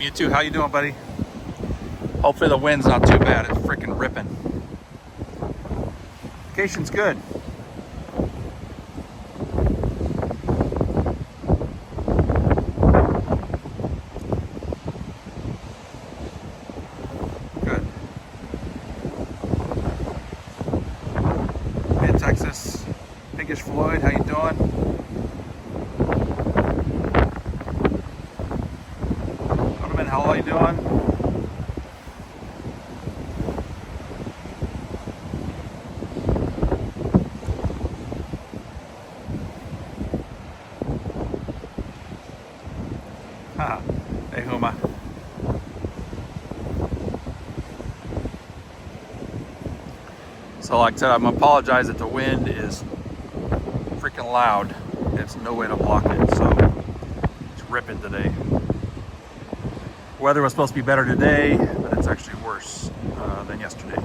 You too. How you doing, buddy? Hopefully the wind's not too bad. It's freaking ripping. Vacation's good. Good. Mid-Texas. Pinkish Floyd, how you doing? How are you doing? Hey, Huma. So like I said, I'm apologize that the wind is freaking loud. There's no way to block it, so it's ripping today. Weather was supposed to be better today, but it's actually worse than yesterday.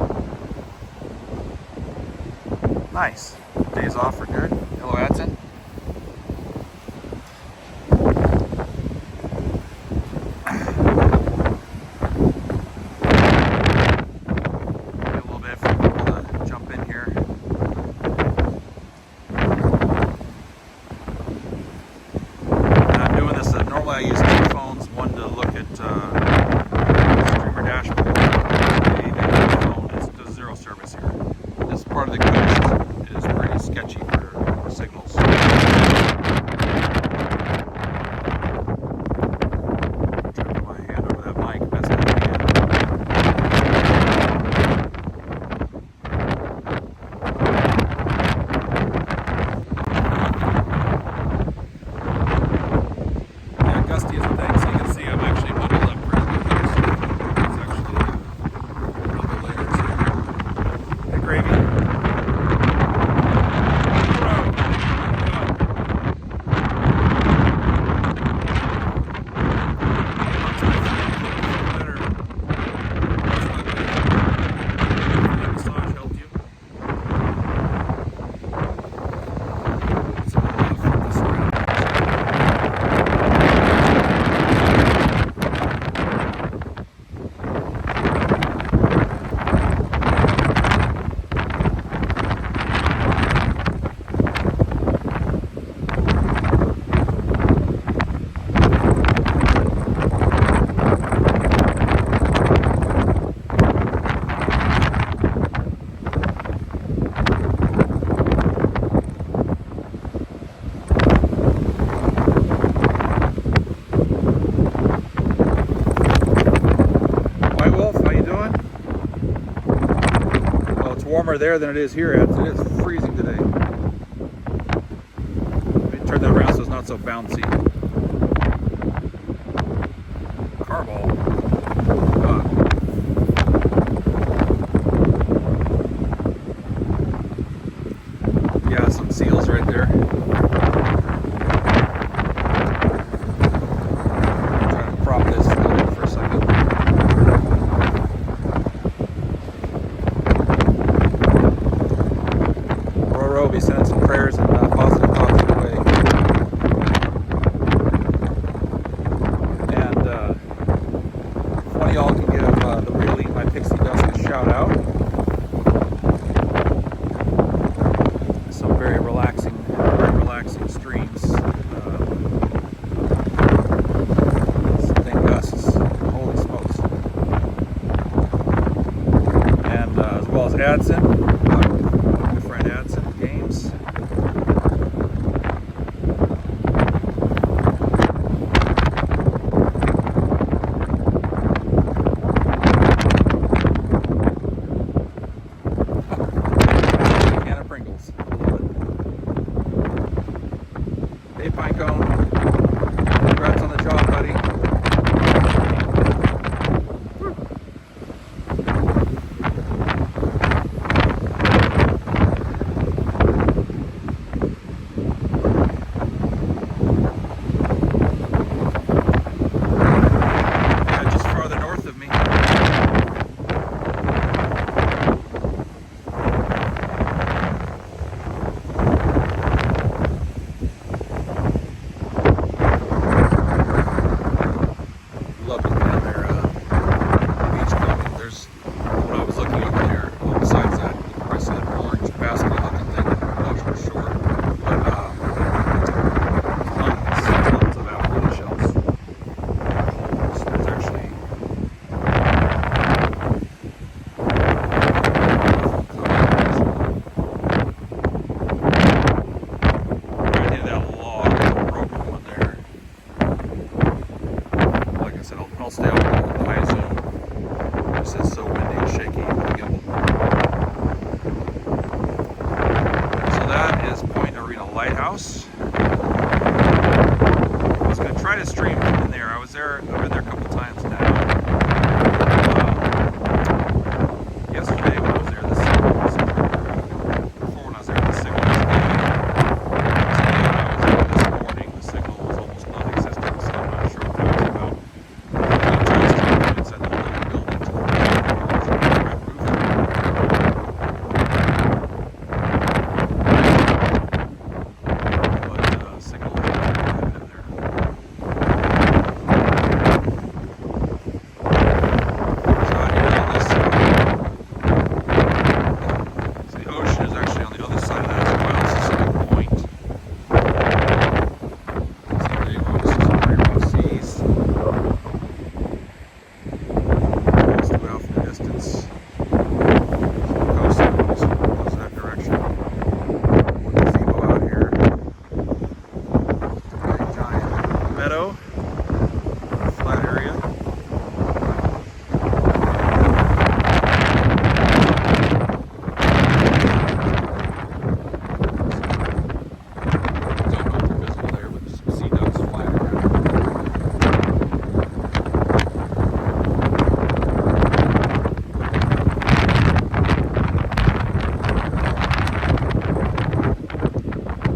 Nice. Days off are good. Hello, Adson. Wait a little bit for people to jump in here. And I'm doing this. Normally I use two phones, one to look at streamer dashboard. The phone does zero service here. This part of the coast is pretty sketchy for signals. Try to put my hand over that mic best I can. Yeah, gusty is a thing, so you can see I'm actually bundled up pretty good here. So it's actually real good layers here. Hey, Gravy. Warmer there than it is here. It is freezing today. Let me turn that around so it's not so bouncy. Carball. Yeah, some seals right there. I'm trying to prop this for a second. Be sending some prayers and positive thoughts your way. And if one of y'all can give the Real Eat My Pixie Dust a shout out. Some very relaxing streams. Thing gusts. Holy smokes. And as well as Adson. Hey, Pinecone. Congrats on the job, buddy. just is so windy and shaky. So that is Point Arena Lighthouse. I was going to try to stream in there. I've been there a couple times now. Yesterday when I was there, the signal was before when I was there, the signal was good. Today when I was there this morning, the signal was almost non-existent, so I'm not sure what that was about. Inside the building to the but signal was not good in there. Flat area. Don't know if they're visible there, but there's some sea ducks flying around.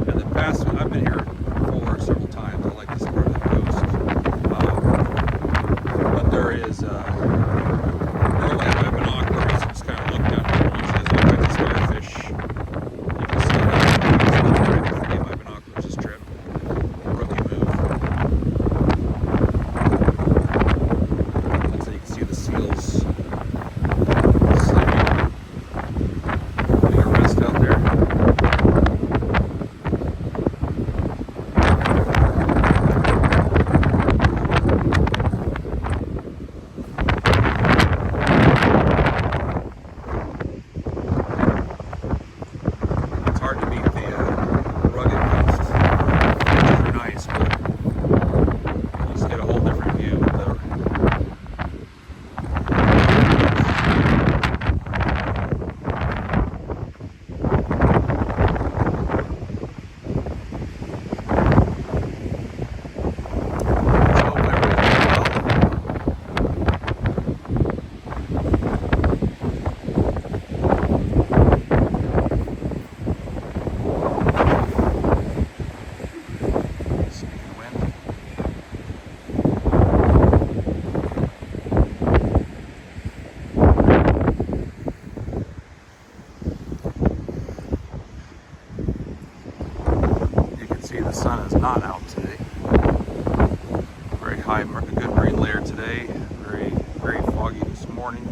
And the past, I've been here before several times. I like this part of the coast. But there is normally I have binoculars, just kind of look down here. Usually there's all kinds of starfish. You can see that. I forget my binoculars this trip. Rookie move. And so you can see the seals sleeping, getting a rest out there. Hard to beat the rugged coast, which is nice, but you just get a whole different view of the see the sun is not out today. Very high, good marine layer today. Very, very foggy this morning.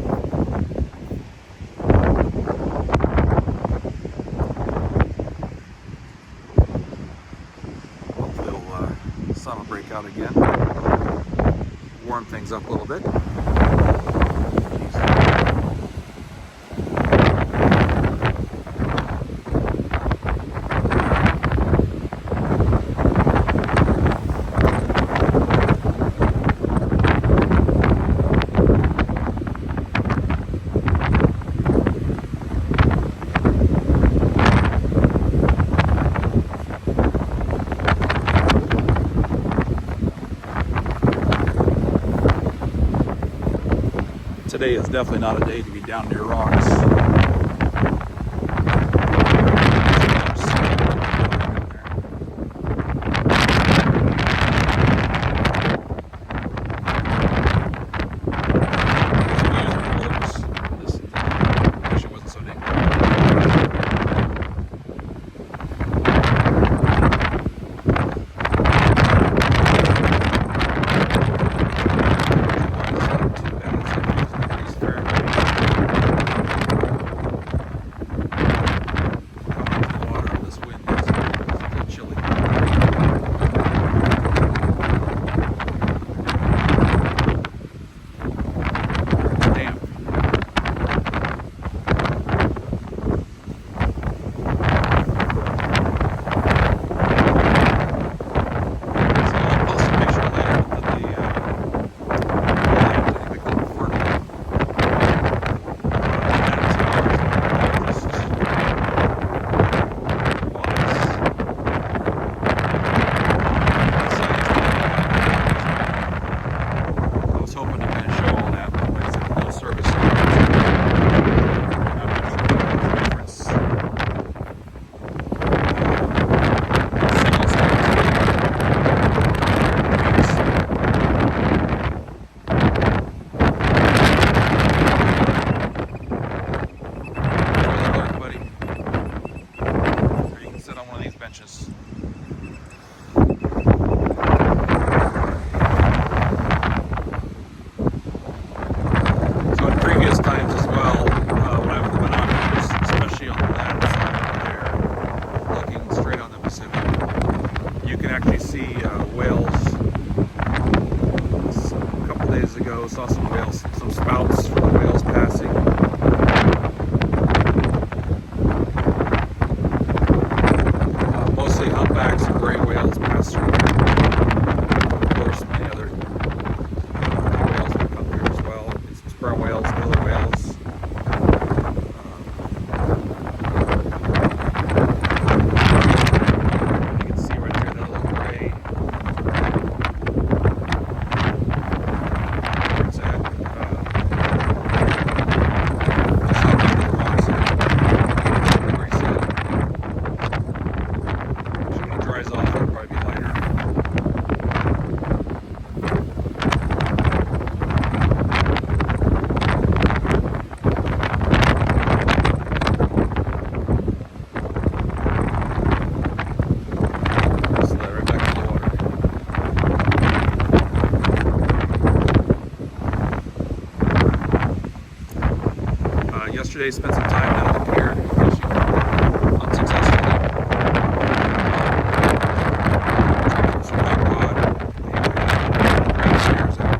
Hopefully the sun will break out again. Warm things up a little bit. Today is definitely not a day to be down near rocks. some spouts for the whales passing. Mostly humpbacks and gray whales pass through. Of course, many other whales will come here as well. Some sperm whales, killer whales. You can see right there that little gray. Where's that? Just out there the rocks here. Where he's at. When it dries off, it'll probably be lighter. Slide right back in the water. Yesterday, spent some time down at the pier fishing unsuccessfully. Drinking some hot rod. Crab spears out.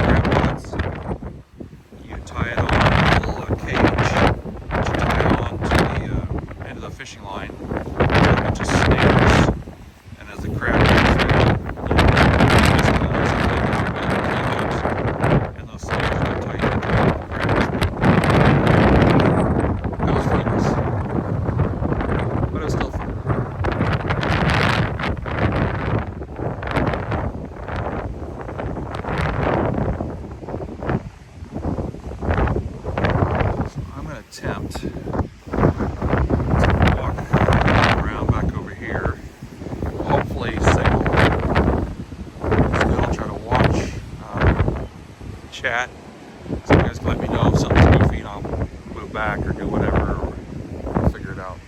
Crab pots. You tie it on a little cage, which you tie it on to the end of the fishing line. There's a bunch of snares, and as the crab comes through, basically lets it go and those snares go tight and the crab is moving. That was funny, but it was still fun. So I'm going to attempt to walk around back over here. Hopefully signal. So I'll try to watch, chat. So you guys can let me know if something's goofy and I'll move back or do whatever or figure it out.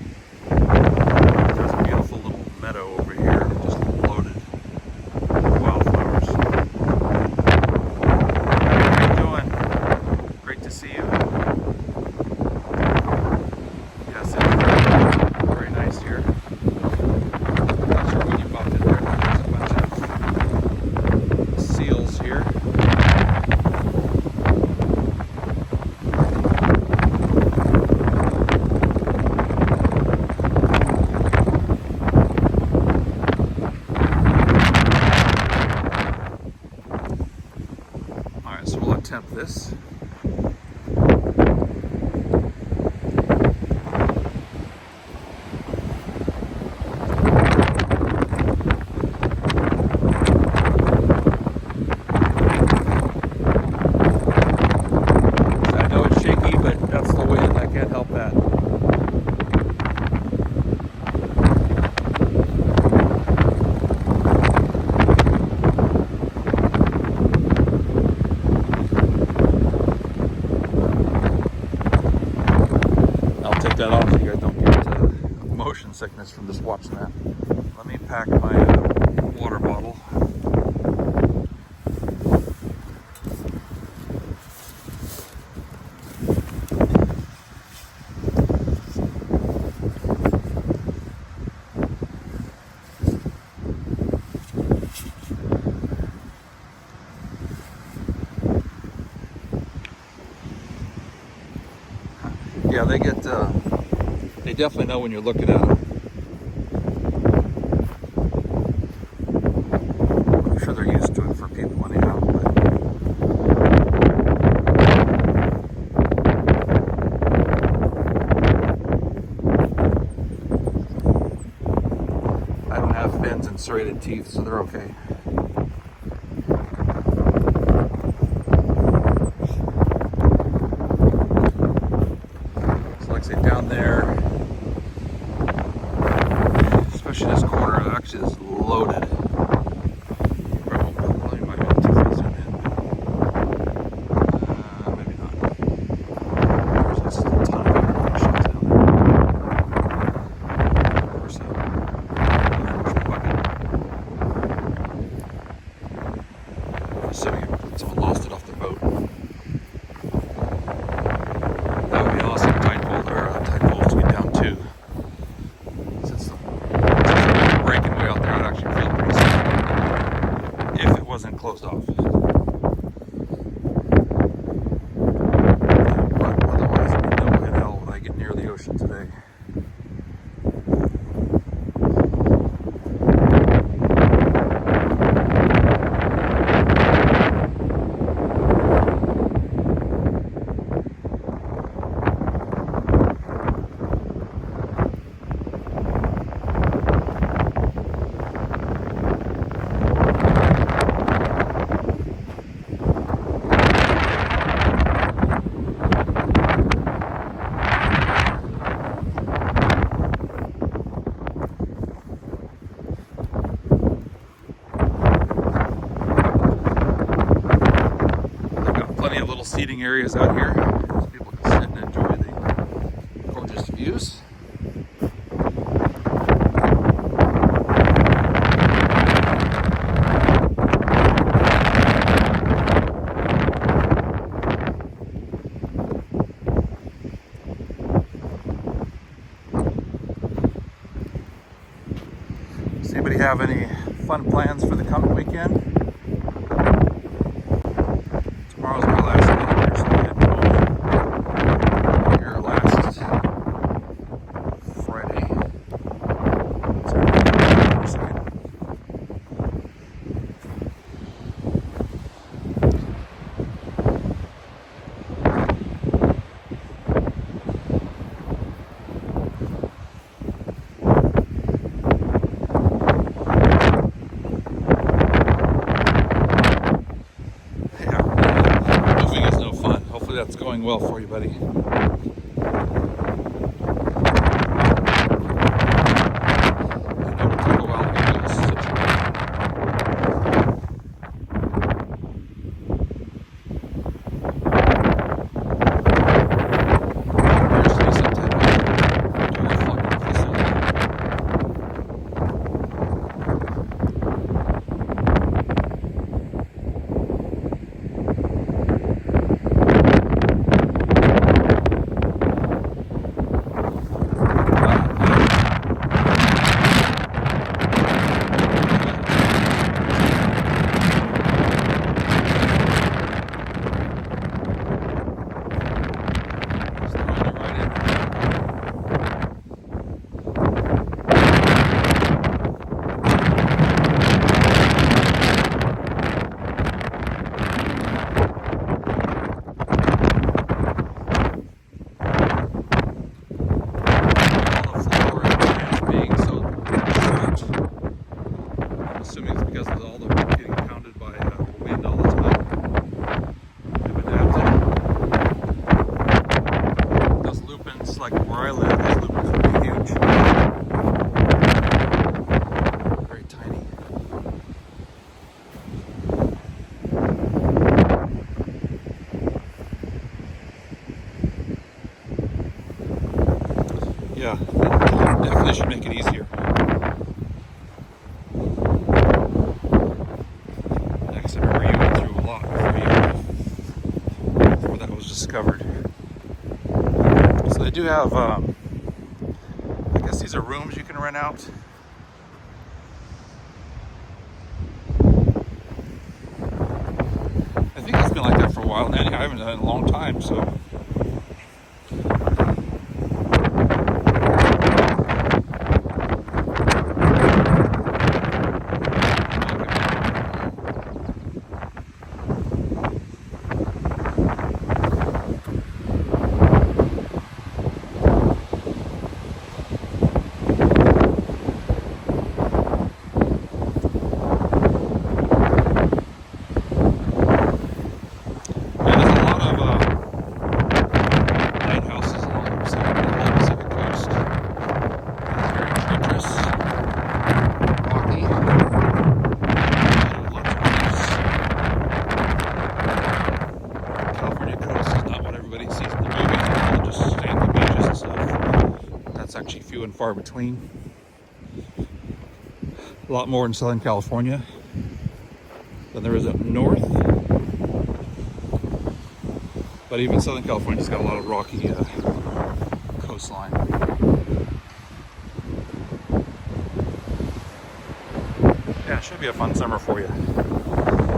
There's a beautiful little meadow over here just loaded with wildflowers. How you doing? Great to see you. Yes, it's very nice here. Not sure when you popped in there, but there's a bunch of seals here. Alright, so we'll attempt this. I know it's shaky, but that's the wind. I can't help that. I'll take that off so you guys don't get motion sickness from just watching that. Let me pack my water bottle. Yeah, they get, they definitely know when you're looking at them. I'm sure they're used to it for people anyhow, but I don't have fins and serrated teeth, so they're okay. Down there, especially this corner, actually is loaded. Probably might be too far zoom in. Maybe not. There's just a ton of fish down there. Of course, there's the bucket. wasn't closed off. But otherwise, no way in hell would I get near the ocean today. Seating areas out here so people can sit and enjoy the gorgeous views. Does anybody have any fun plans for the coming weekend? Tomorrow's my last day here, so I head home here last Friday. That's going well for you, buddy. It'll take a while to get this situated. Like where I live, those lupins would be huge. Very tiny. Yeah, definitely should make it easier. Like I said, remember you went through a lot before that was discovered. So they do have, I guess these are rooms you can rent out. I think it's been like that for a while now. I haven't done it in a long time, so. Few and far between. A lot more in Southern California than there is up north. But even Southern California's got a lot of rocky coastline. Yeah, it should be a fun summer for you.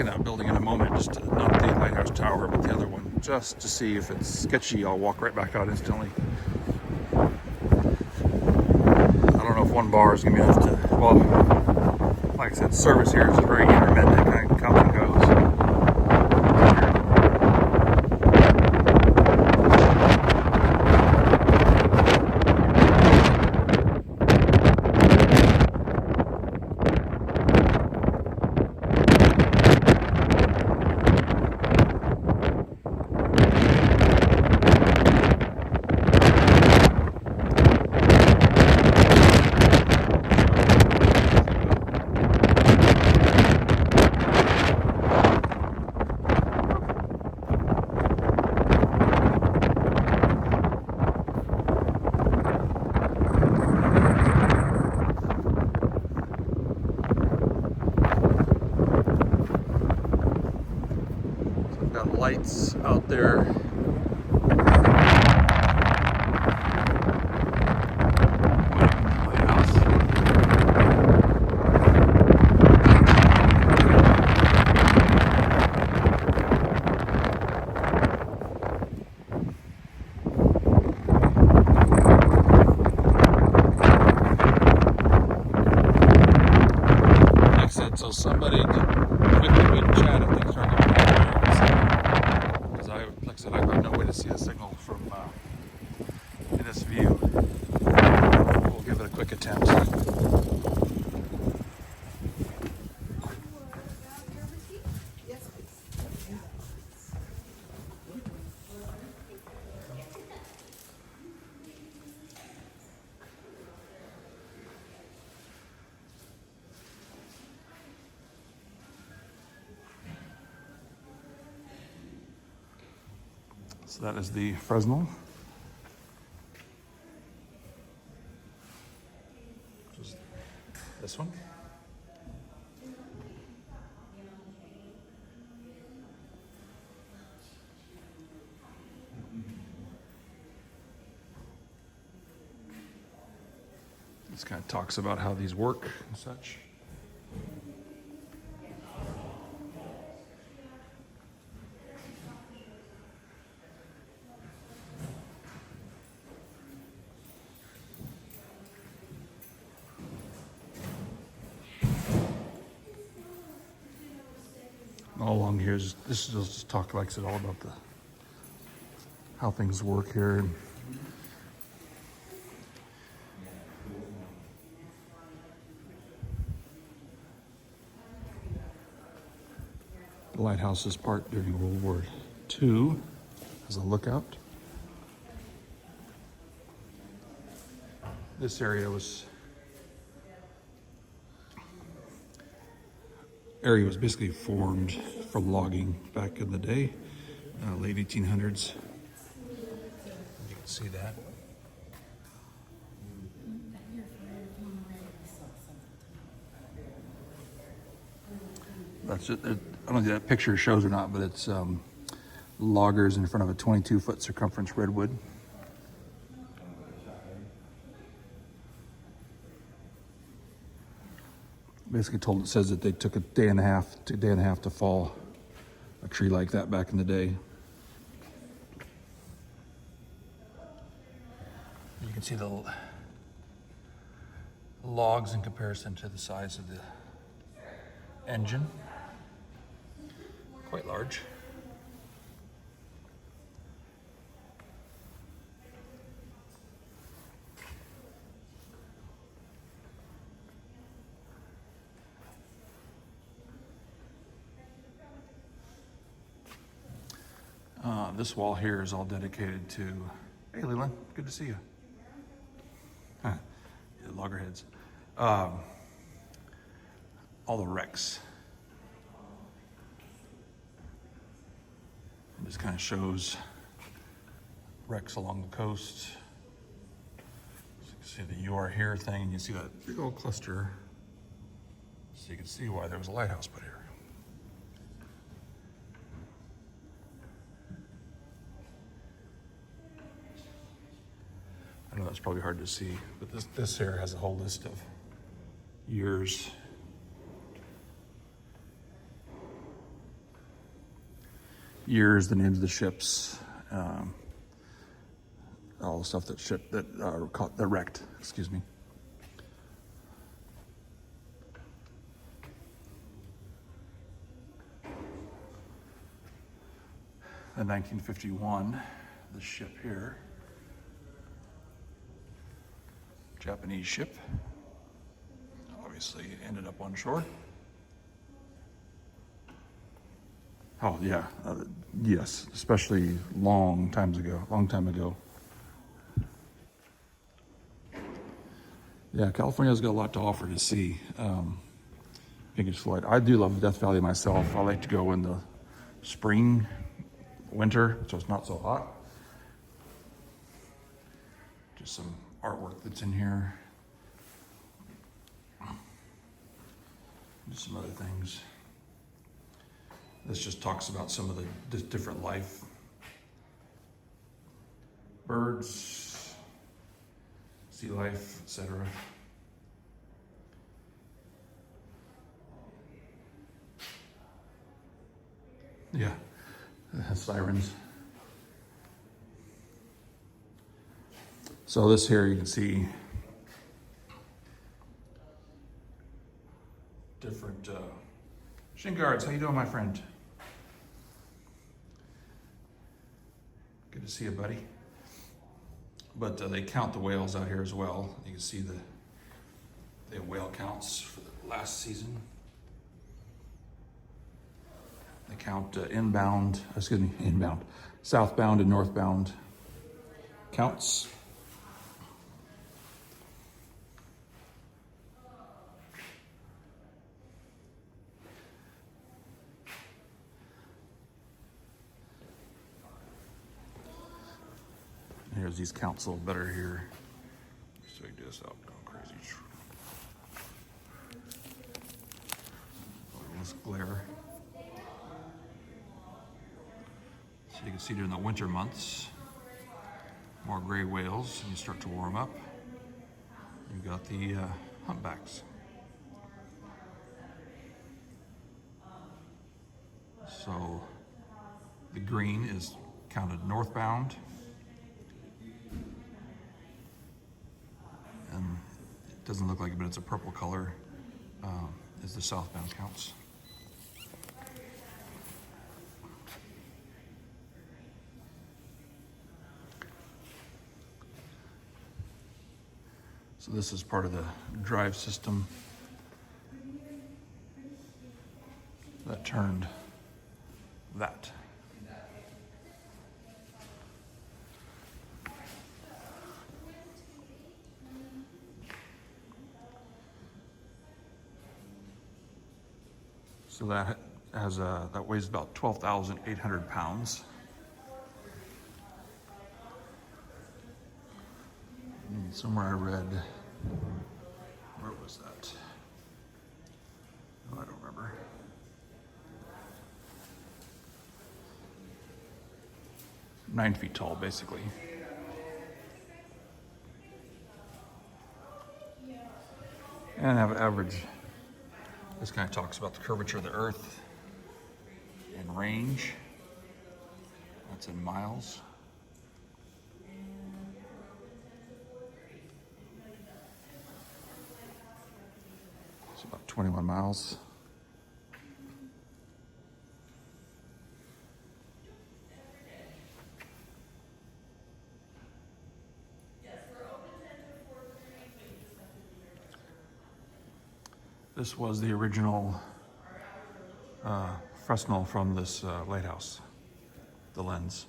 in that building in a moment, just to, not the lighthouse tower, but the other one, just to see if it's sketchy. I'll walk right back out instantly. I don't know if one bar is going to be enough to, well, like I said, service here is very intermittent. It kind of comes and goes. Got lights out there. Lighthouse. Like I said, so somebody quickly would chat if things start going down. Because like I said, I've got no way to see a signal from in this view. We'll give it a quick attempt. So that is the Fresnel. Just this one. This kind of talks about how these work and such. All along here is this is just talk, like I said, all about the how things work here. The lighthouse is part during World War II as a lookout. This area was basically formed for logging back in the day, late 1800s. You can see that. That's it. I don't know if that picture shows or not, but it's loggers in front of a 22-foot circumference redwood. Basically it says that they took a day and a half to fall a tree like that back in the day. You can see the logs in comparison to the size of the engine. Quite large. This wall here is all dedicated to, hey Leland, good to see you. Huh. Yeah, loggerheads. All the wrecks. This kind of shows wrecks along the coast. So you can see the "You Are Here" thing, and you see that big old cluster. So you can see why there was a lighthouse put here. I know that's probably hard to see, but this here has a whole list of years. years, the names of the ships, all the stuff that wrecked, excuse me. In 1951, the ship here, Japanese ship, obviously ended up on shore. Oh yeah, yes, especially long time ago. Yeah, California's got a lot to offer to see. Pink Floyd. I do love Death Valley myself. I like to go in the spring, winter, so it's not so hot. Just some artwork that's in here. Just some other things. This just talks about some of the different life. Birds, sea life, etc. Yeah, it has sirens. So this here you can see different shin guards. How you doing, my friend? Good to see you, buddy. But they count the whales out here as well. You can see the whale counts for the last season. They count southbound and northbound counts. Here's these counts a little better here. So you do this out going crazy. Let's glare. So you can see during the winter months, more gray whales, and you start to warm up. You've got the humpbacks. So the green is counted northbound. And it doesn't look like it, but it's a purple color, is the southbound counts. So this is part of the drive system that turned that. So that has that weighs about 12,800 pounds. And somewhere I read, where was that? Oh, I don't remember. 9 feet tall, basically. And have an average. This kind of talks about the curvature of the Earth and range. That's in miles. It's about 21 miles. This was the original Fresnel from this lighthouse, the lens.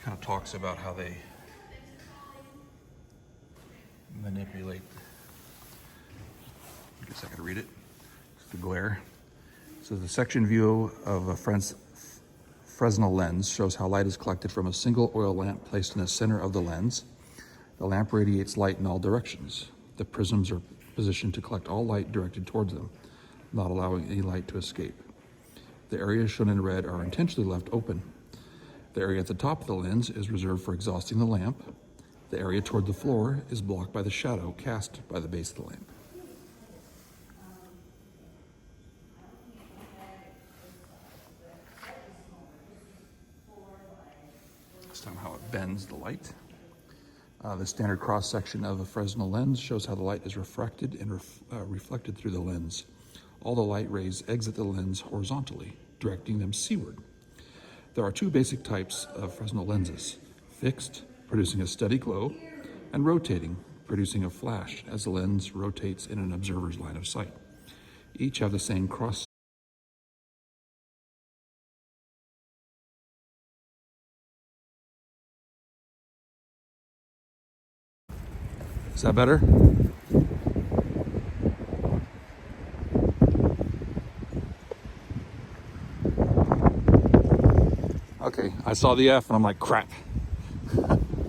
Kind of talks about how they manipulate. I guess I could read it. It's the glare. So the section view of a Fresnel lens shows how light is collected from a single oil lamp placed in the center of the lens. The lamp radiates light in all directions. The prisms are positioned to collect all light directed towards them, not allowing any light to escape. The areas shown in red are intentionally left open. The area at the top of the lens is reserved for exhausting the lamp. The area toward the floor is blocked by the shadow cast by the base of the lamp. how it bends the light. The standard cross-section of a Fresnel lens shows how the light is refracted and reflected through the lens. All the light rays exit the lens horizontally, directing them seaward. There are two basic types of Fresnel lenses: fixed, producing a steady glow, and rotating, producing a flash as the lens rotates in an observer's line of sight. Each have the same cross. Is that better? Okay, I saw the F and I'm like, crap.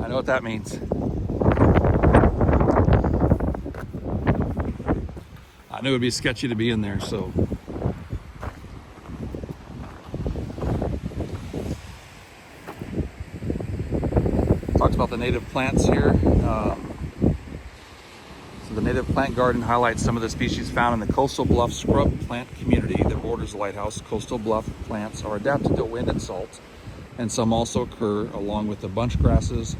I know what that means. I knew it'd be sketchy to be in there, so. Talks about the native plants here. So the native plant garden highlights some of the species found in the coastal bluff scrub plant community that borders the lighthouse. Coastal bluff plants are adapted to wind and salt, and some also occur along with the bunch grasses,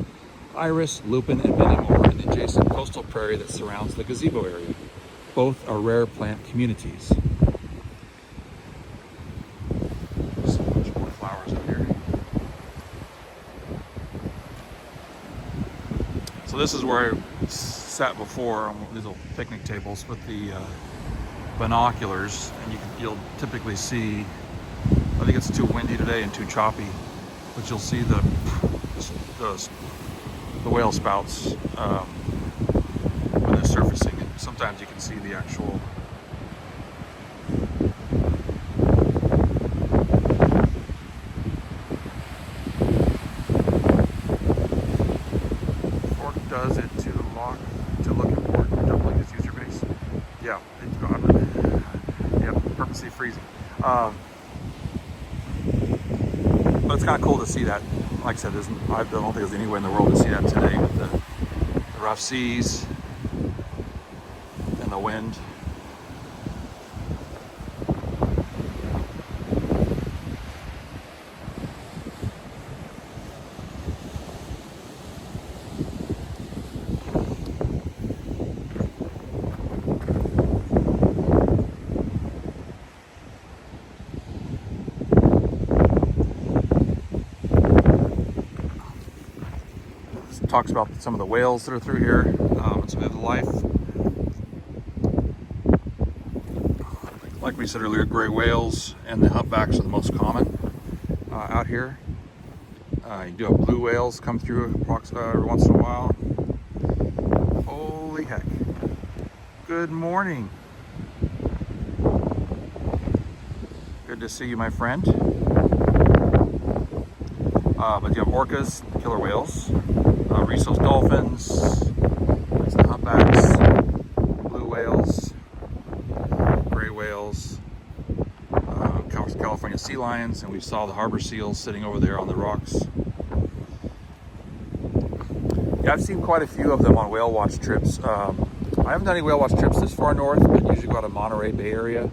iris, lupin, and many more in the adjacent coastal prairie that surrounds the gazebo area. Both are rare plant communities. There's so much more flowers up here. So this is where I sat before on these little picnic tables with the binoculars, and you'll typically see, I think it's too windy today and too choppy, but you'll see the whale spouts when they're surfacing, and sometimes you can see the actual fork does it to look important. Don't like this user base. Yeah, it's gone. Yep, purposely freezing. But it's kind of cool to see that. Like I said, I don't think there's anywhere in the world to see that today with the rough seas and the wind. Talks about some of the whales that are through here, and some of the life. Like we said earlier, gray whales and the humpbacks are the most common out here. You do have blue whales come through every once in a while. Holy heck. Good morning. Good to see you, my friend. But you have orcas, killer whales. Rhesus dolphins, there's the humpbacks, blue whales, gray whales, California sea lions, and we saw the harbor seals sitting over there on the rocks. Yeah, I've seen quite a few of them on whale watch trips. I haven't done any whale watch trips this far north, but usually go out of Monterey Bay Area,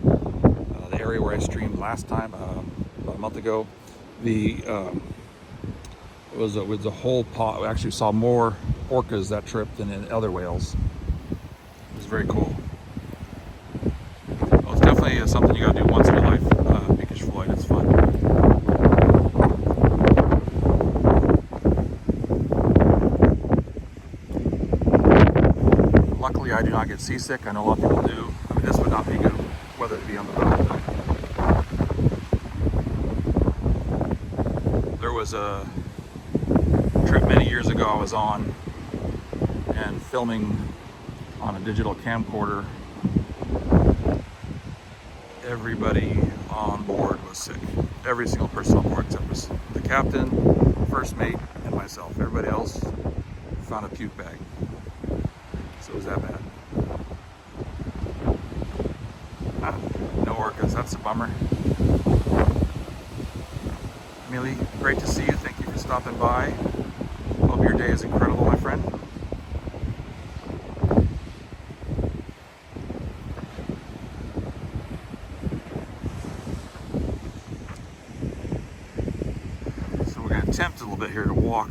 the area where I streamed last time, about a month ago. It was a whole pot. We actually saw more orcas that trip than in other whales. It was very cool. Well, it's definitely something you gotta do once in your life. Pinkish Floyd, it's fun. Luckily, I do not get seasick. I know a lot of people do. I mean, this would not be good weather to be on the boat. There was a trip many years ago I was on and filming on a digital camcorder. Everybody on board was sick. Every single person on board except the captain, first mate, and myself. Everybody else found a puke bag. So it was that bad. No orcas, that's a bummer. Millie, great to see you. Thank you for stopping by. Hope your day is incredible, my friend. So we're going to attempt a little bit here to walk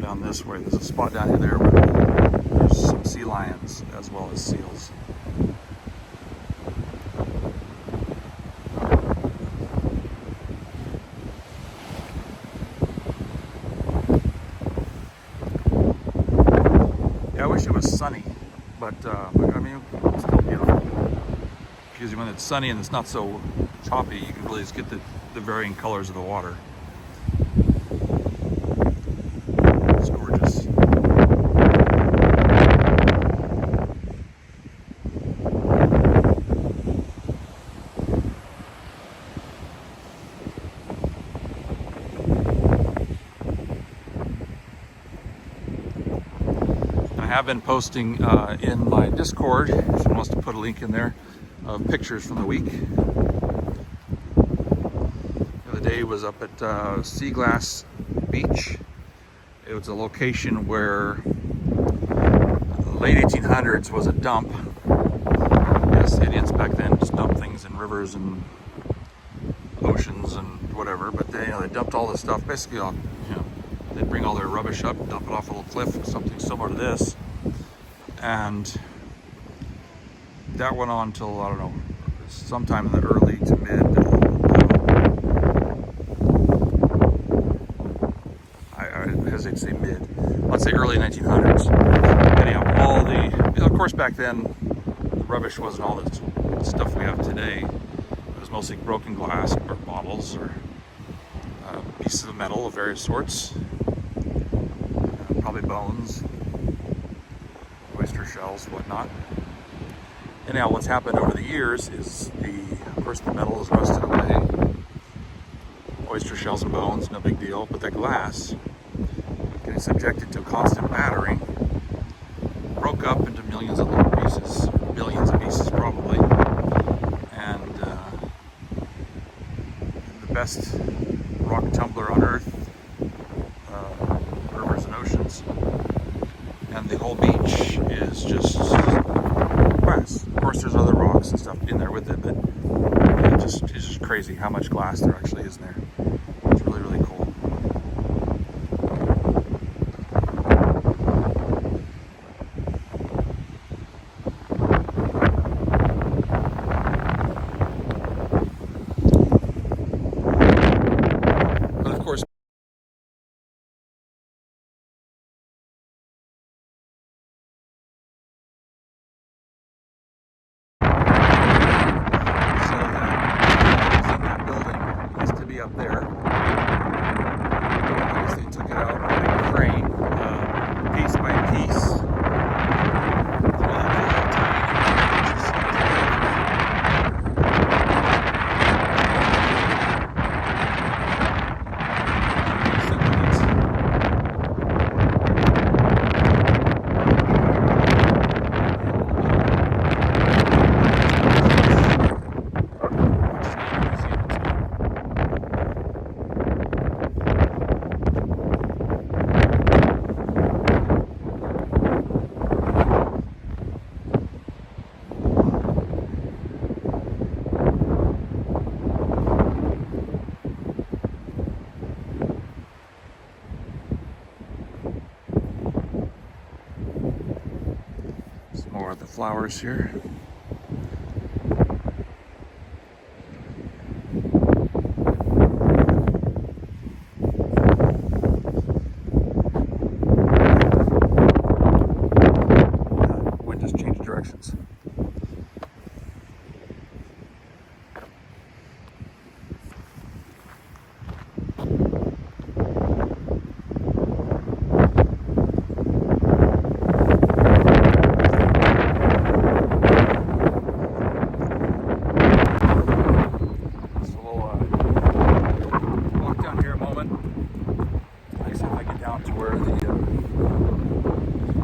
down this way. There's a spot down here there where there's some sea lions as well as seals. Yeah, I wish it was sunny, but I mean, it's still beautiful. Because when it's sunny and it's not so choppy, you can really just get the varying colors of the water. It's gorgeous. I have been posting in my Discord, if someone wants to put a link in there, of pictures from the week. The other day was up at Sea Glass Beach. It was a location where the late 1800s was a dump. Yes, Indians back then just dumped things in rivers and oceans and whatever, but they dumped all this stuff, basically they'd bring all their rubbish up, dump it off a little cliff, something similar to this, and that went on till, I don't know, sometime in the early to mid, I hesitate to say mid, let's say early 1900s. Anyhow, of course back then, the rubbish wasn't all the stuff we have today. It was mostly broken glass or bottles or pieces of metal of various sorts, probably bones, oyster shells, whatnot. Anyhow, what's happened over the years is of course the metal has rusted away. Oyster shells and bones, no big deal, but the glass, getting subjected to constant battering, broke up into millions of little pieces, billions of pieces probably, and the best rock tumbler on Earth, rivers and oceans, and the whole beach is just glass. Of course, there's other rocks and stuff in there with it, but it's just crazy how much glass there actually is in there. It's really, really cool. But of course, up there. I guess they took it out with a crane, piece by piece. More of the flowers here. Wind just changed directions.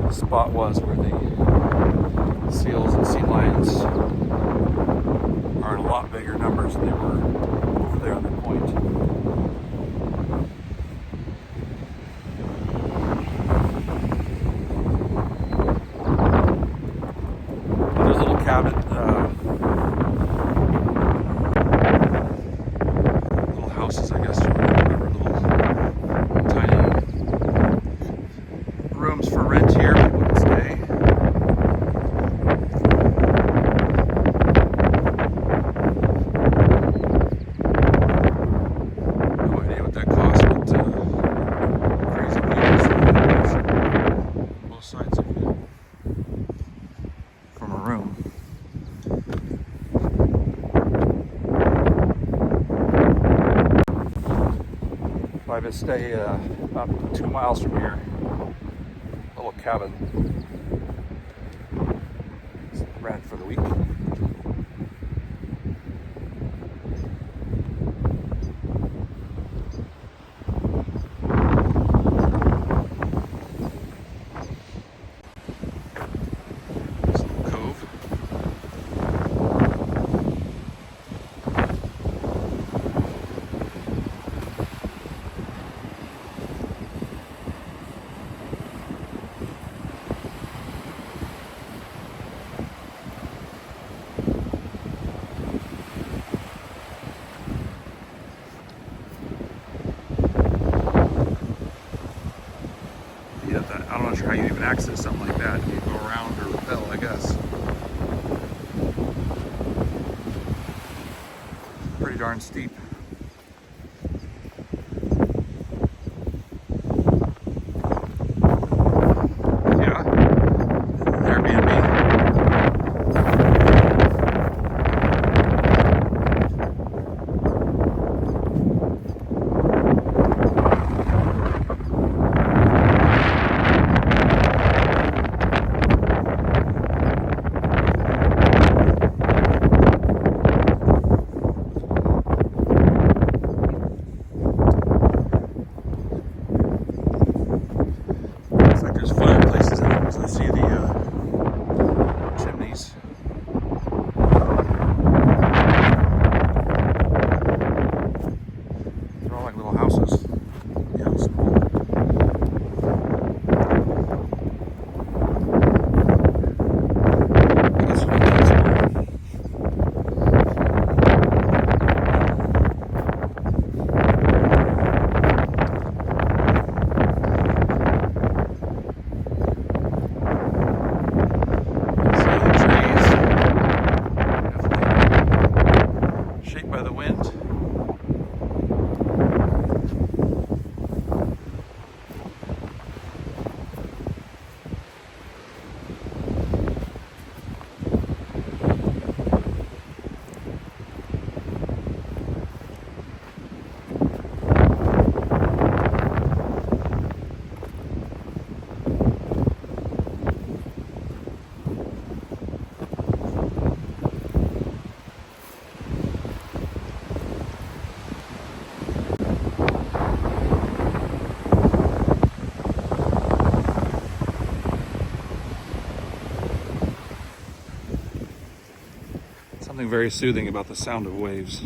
Spot was where the seals and sea lions are in a lot bigger numbers than they were over there on the point. There's a little cabin, little houses, I guess, or whatever, little tiny I stay about 2 miles from here. A little cabin. Rent for the week. I'm not sure how you even access something like that. You go around or rappel, I guess. Pretty darn steep. Yeah. Airbnb. Something very soothing about the sound of waves.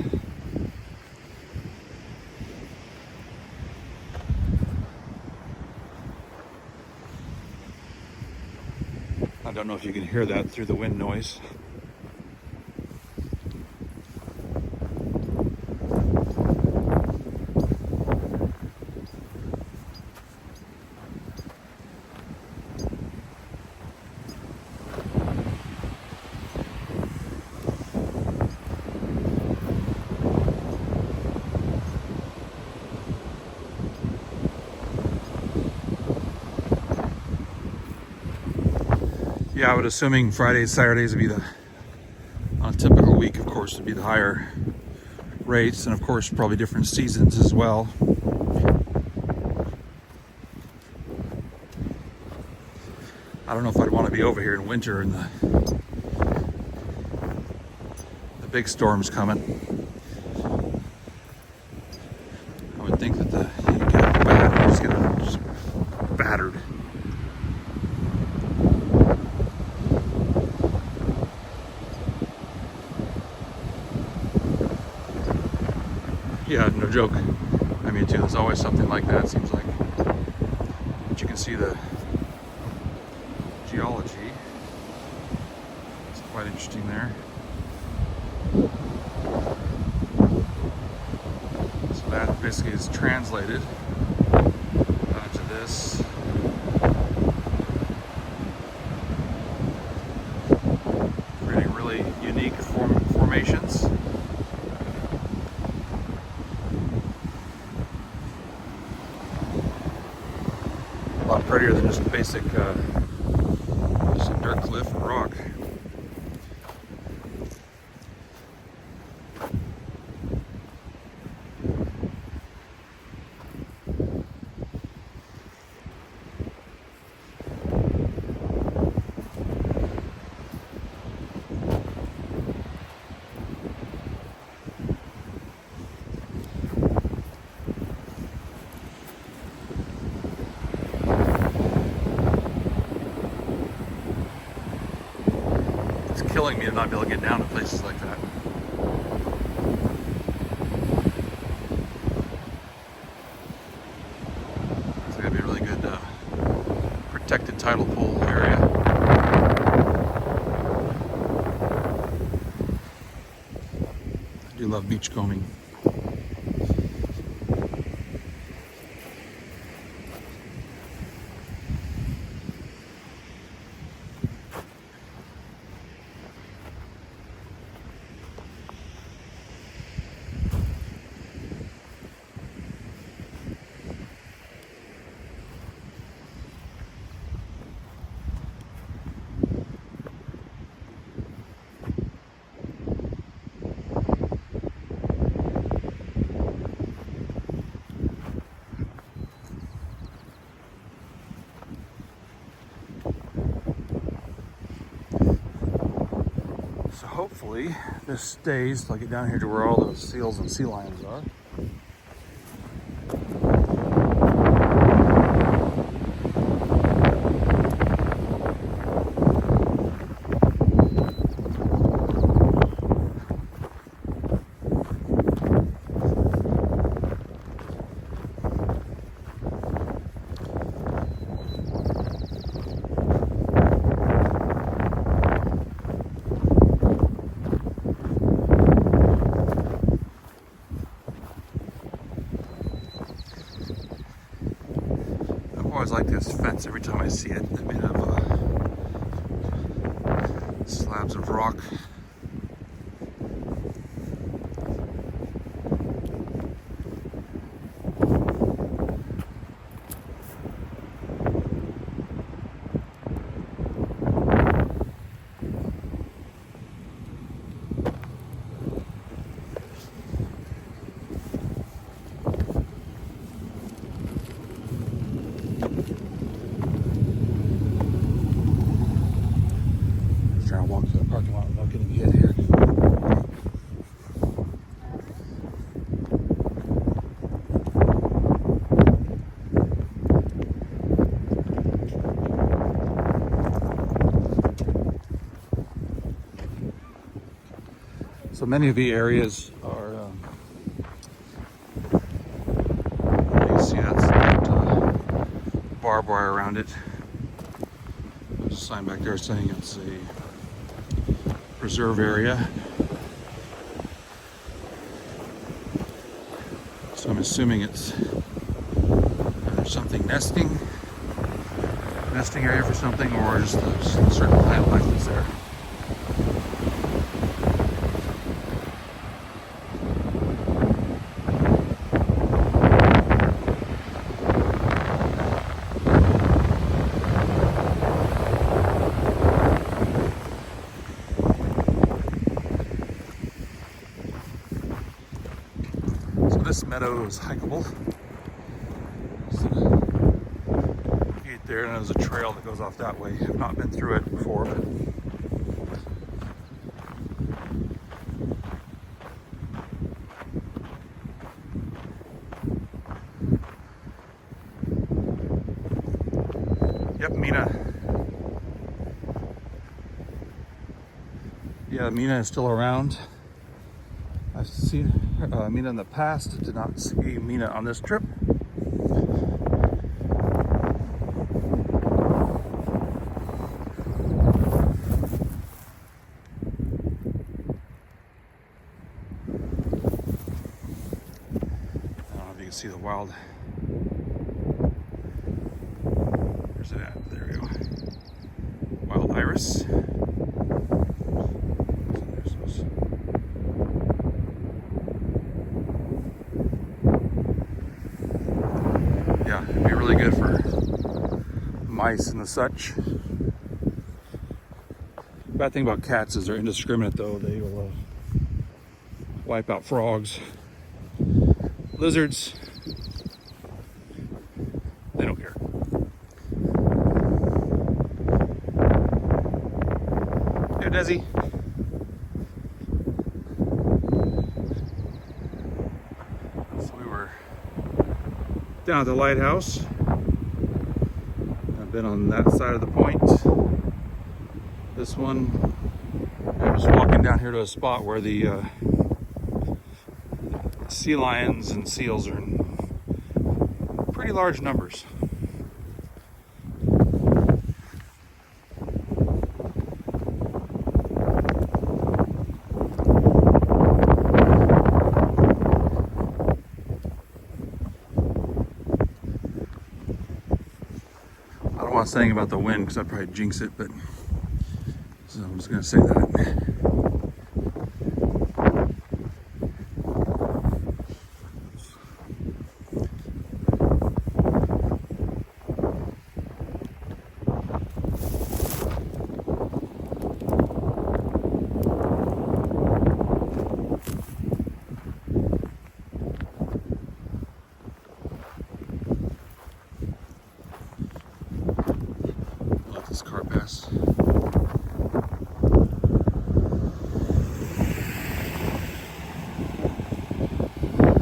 I don't know if you can hear that through the wind noise. Yeah, I would assuming Fridays, Saturdays would be on a typical week, of course, would be the higher rates, and of course probably different seasons as well. I don't know if I'd want to be over here in winter and the big storm's coming. I would think that you get bad, you just get battered. Yeah, no joke. I mean, too, there's always something like that, it seems like. But you can see the geology. It's quite interesting there. So that basically is translated to this. Creating really unique formations. A lot prettier than just a basic just a dirt cliff and rock. killing me to not be able to get down to places like that. It's going to be a really good protected tidal pool area. I do love beachcombing. So hopefully this stays till I get down here to where all those seals and sea lions are. I always like this fence every time I see it. They're made of slabs of rock. Trying to walk to the parking lot without getting hit here. So many of the areas are, you see that's got barbed wire around it. There's a sign back there saying it's a preserve area. So I'm assuming it's something nesting area for something, or just a certain plant life that's there. This meadow is hikeable. There's a gate there, and there's a trail that goes off that way. I've not been through it before, but yep, Mina. Yeah, Mina is still around. I've seen Mina in the past. Did not see Mina on this trip. I don't know if you can see the wild. Where's it at? There we go. Wild iris. Yeah, it'd be really good for mice and the such. Bad thing about cats is they're indiscriminate, though. They will wipe out frogs, lizards. They don't care. Here, Desi. So we were down at the lighthouse. I've been on that side of the point. This one, just walking down here to a spot where the sea lions and seals are in pretty large numbers. I don't want to say anything about the wind because I'd probably jinx it, but so I'm just going to say that. Let this car pass.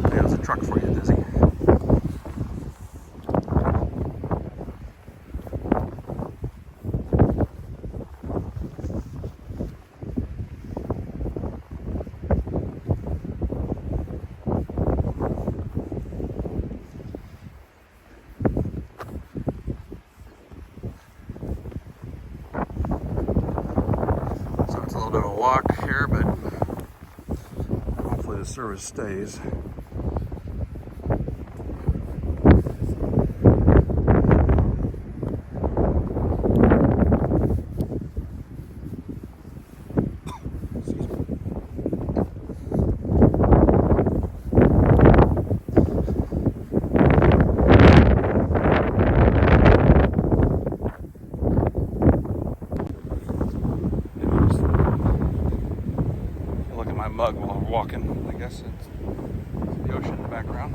There's a truck for you, Dizzy. It's a little bit of a walk here, but hopefully the service stays. Mug while we're walking. I guess it's the ocean in the background.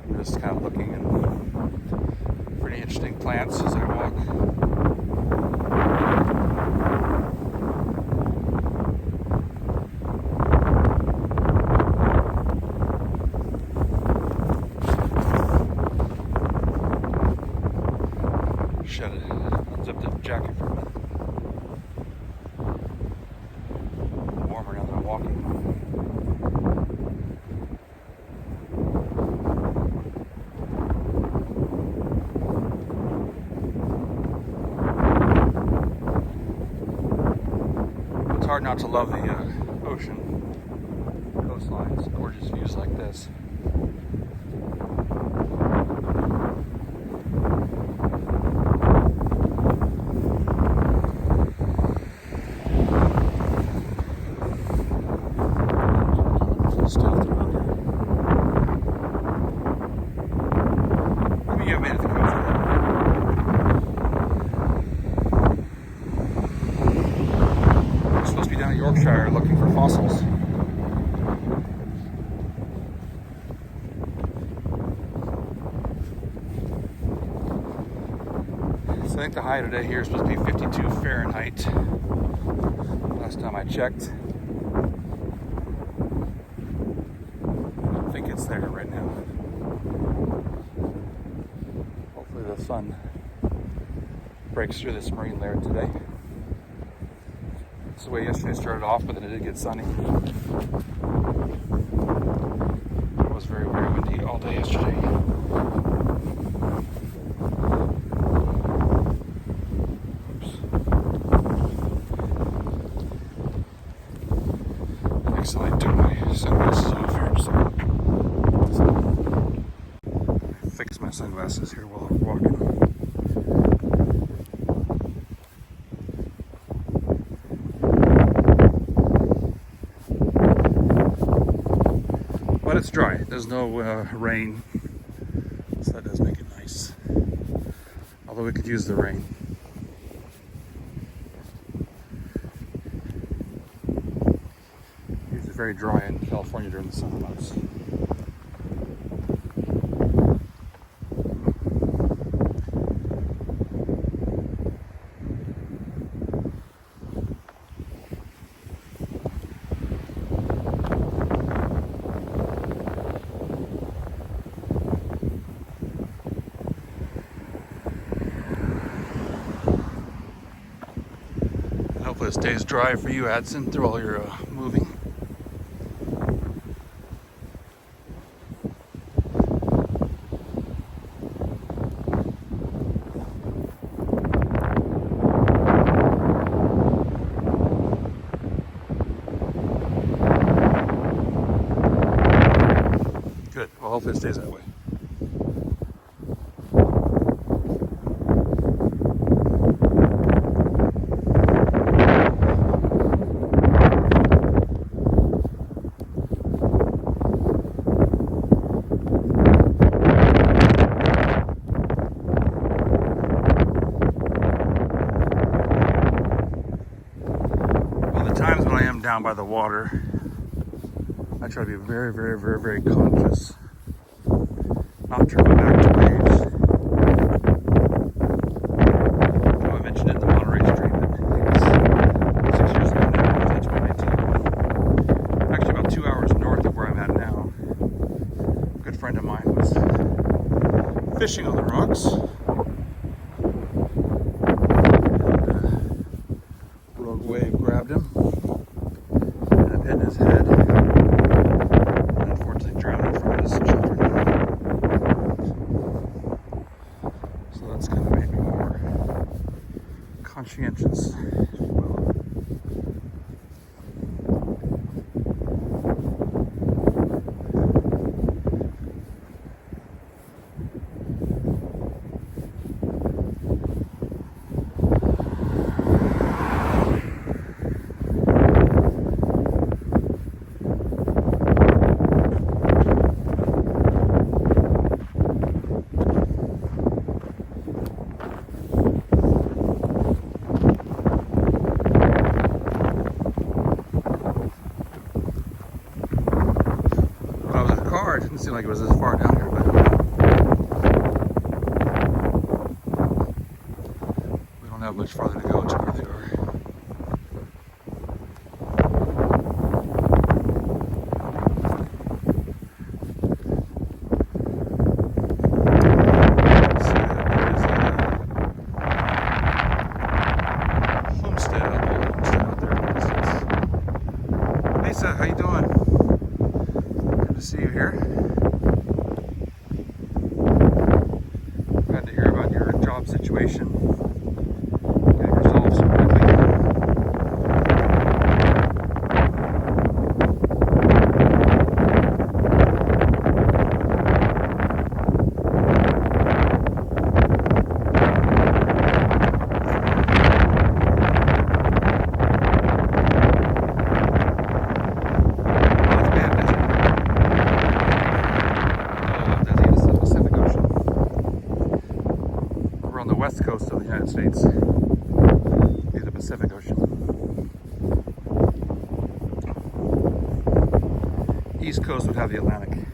I'm just kind of looking at pretty interesting plants as I walk. Shut it. Unzip the jacket for a minute. Warmer now that I'm walking. It's hard not to love the ocean coastlines, gorgeous views like this. You've made it to the coast. We're supposed to be down at Yorkshire looking for fossils. So I think the high today here is supposed to be 52 Fahrenheit. Last time I checked. I think it's there right now. The sun breaks through this marine layer today. That's the way yesterday started off, but then it did get sunny. It was very, very windy all day yesterday. Oops. Next time I took my sunglasses off here, so fix my sunglasses here while I'm walking. But it's dry. There's no rain, so that does make it nice. Although we could use the rain. It's usually very dry in California during the summer months. Hopefully it stays dry for you, Adson, through all your moving. Good. Well, hopefully it stays that way. Down by the water, I try to be very, very, very, very conscious not turn my back to waves. I mentioned it in the Monterey stream, I think it was 6 years ago now, in 2019. Actually about 2 hours north of where I'm at now. A good friend of mine was fishing on the rocks. Rogue wave grabbed him. In his head, and unfortunately drowned in front of his children. So that's kind of made me more conscientious. It didn't seem like it was as far down here, but we don't have much farther to go to where they are. Homestead out there. Lisa, how you doing? To see you here. Glad to hear about your job situation getting resolved so quickly. West coast of the United States is the Pacific Ocean. East coast would have the Atlantic.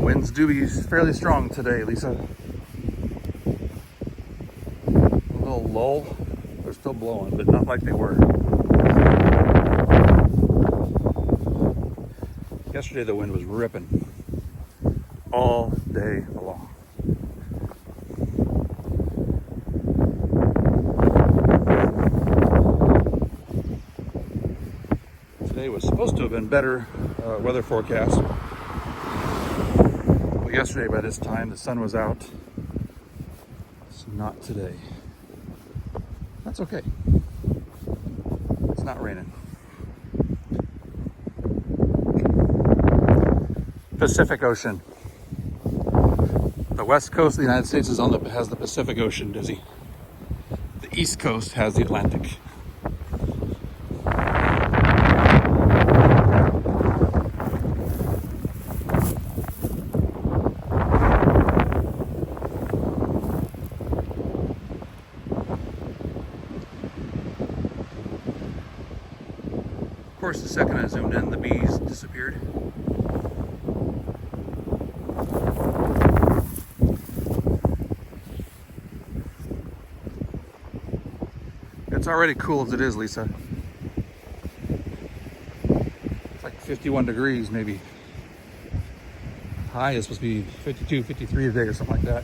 Winds do be fairly strong today, Lisa. A little lull. They're still blowing, but not like they were. Yesterday the wind was ripping all day long. Today was supposed to have been better weather forecast. Yesterday by this time the sun was out. It's not today. That's okay. It's not raining. Pacific Ocean. The west coast of the United States has the Pacific Ocean, Dizzy. The east coast has the Atlantic. Of course, the second I zoomed in, the bees disappeared. It's already cool as it is, Lisa. It's like 51 degrees, maybe. High is supposed to be 52, 53 a day or something like that.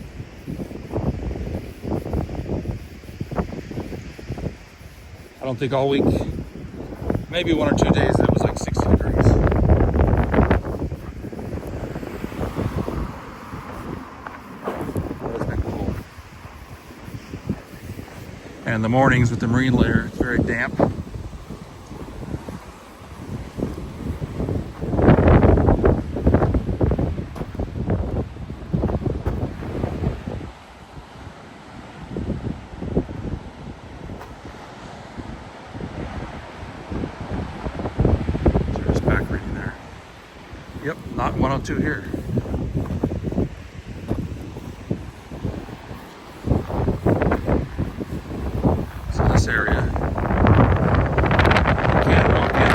I don't think all week, maybe 1 or 2 days it was like 60 degrees. But it's been cool. And in the mornings with the marine layer, it's very damp. Yep, not 102 here. So this area, you can walk in.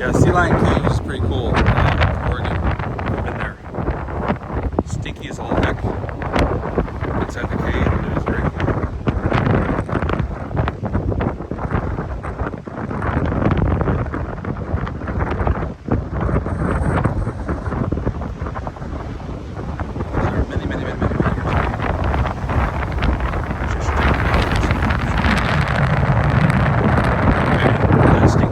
Yeah, Sea Lion Cage is pretty cool. Oregon. I've been there. Stinky as all heck. Inside the cave, it is very cool. There are many, many, many, many, many years ago.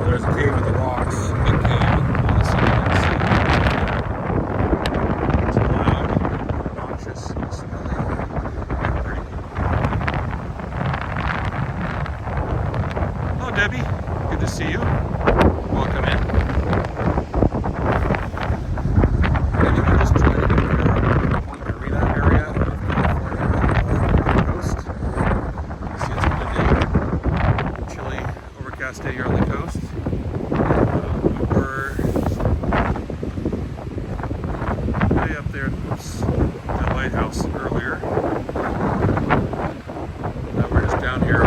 There's a cave in the rocks, a big cave on the sides. It's loud, obnoxious, and smelly. Pretty cool. Hello, Debbie. Good to see you. Welcome in. And you can just join in the Point Arena area of California on the coast. You see it's a windy, chilly, overcast day here on the coast. Way up there, oops, the lighthouse earlier. Now we're just down here.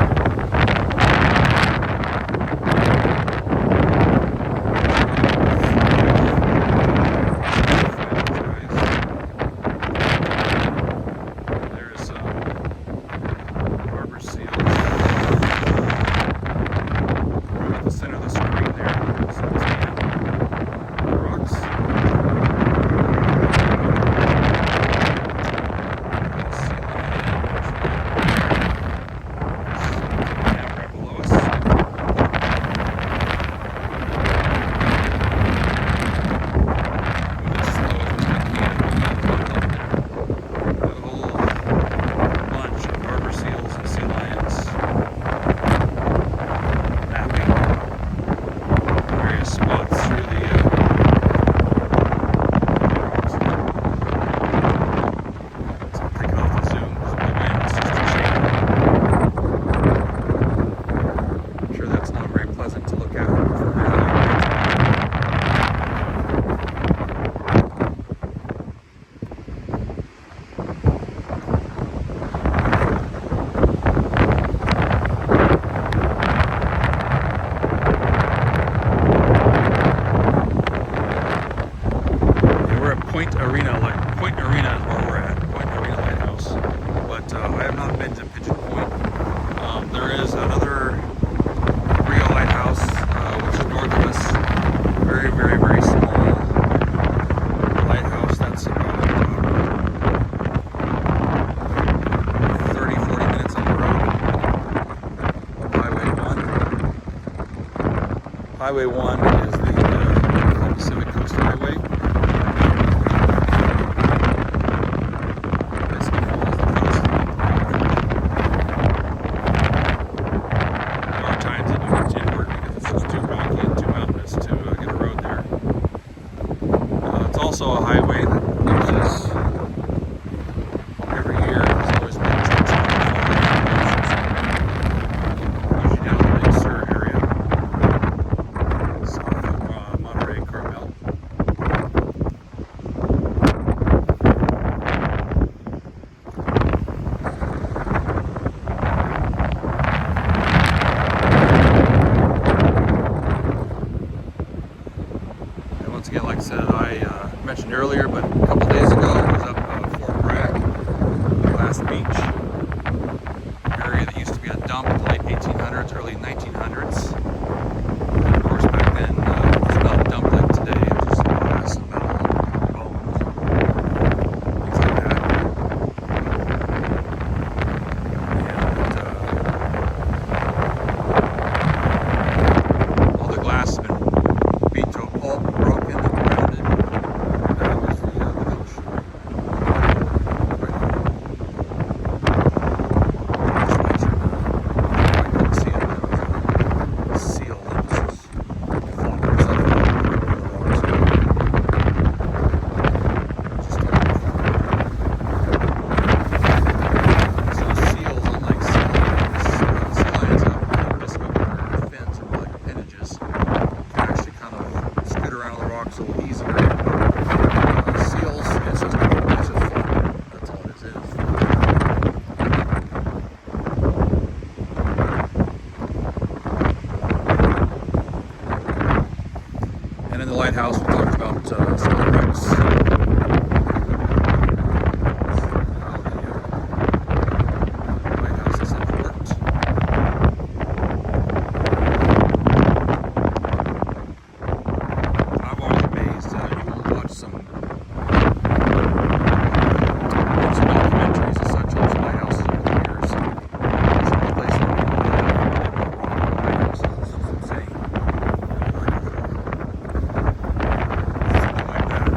There's harbor seals right at the center of the screen there. So it's rocks. Point Arena is where we're at, Point Arena Lighthouse. But I have not been to Pigeon Point. There is another real lighthouse, which is north of us. Very, very, very small lighthouse. That's about 30-40 minutes on the road. Highway 1 is the Pacific Coast Highway. Also a highway that uses every year. There's always been trips on usually down in the Big Sur area, south of Monterey, Carmel. And once again, like I said, I mentioned earlier, but a couple days ago I was up Fort Bragg, Glass Beach, area that used to be a dump in the late 1800s, early 1900s. And of course, back then it was not a dump like today. It was just glass, metal, bones, things like that. And all the glass has been beat to a pulp, broken, and grounded. That was the village. lighthouse. We talked about some of the wrecks. Lighthouse is in port. I'm always amazed. You will watch some documentaries and such on some lighthouses over the years. Some of the places where people live and go wrong on lighthouses. It's insane. Something like that.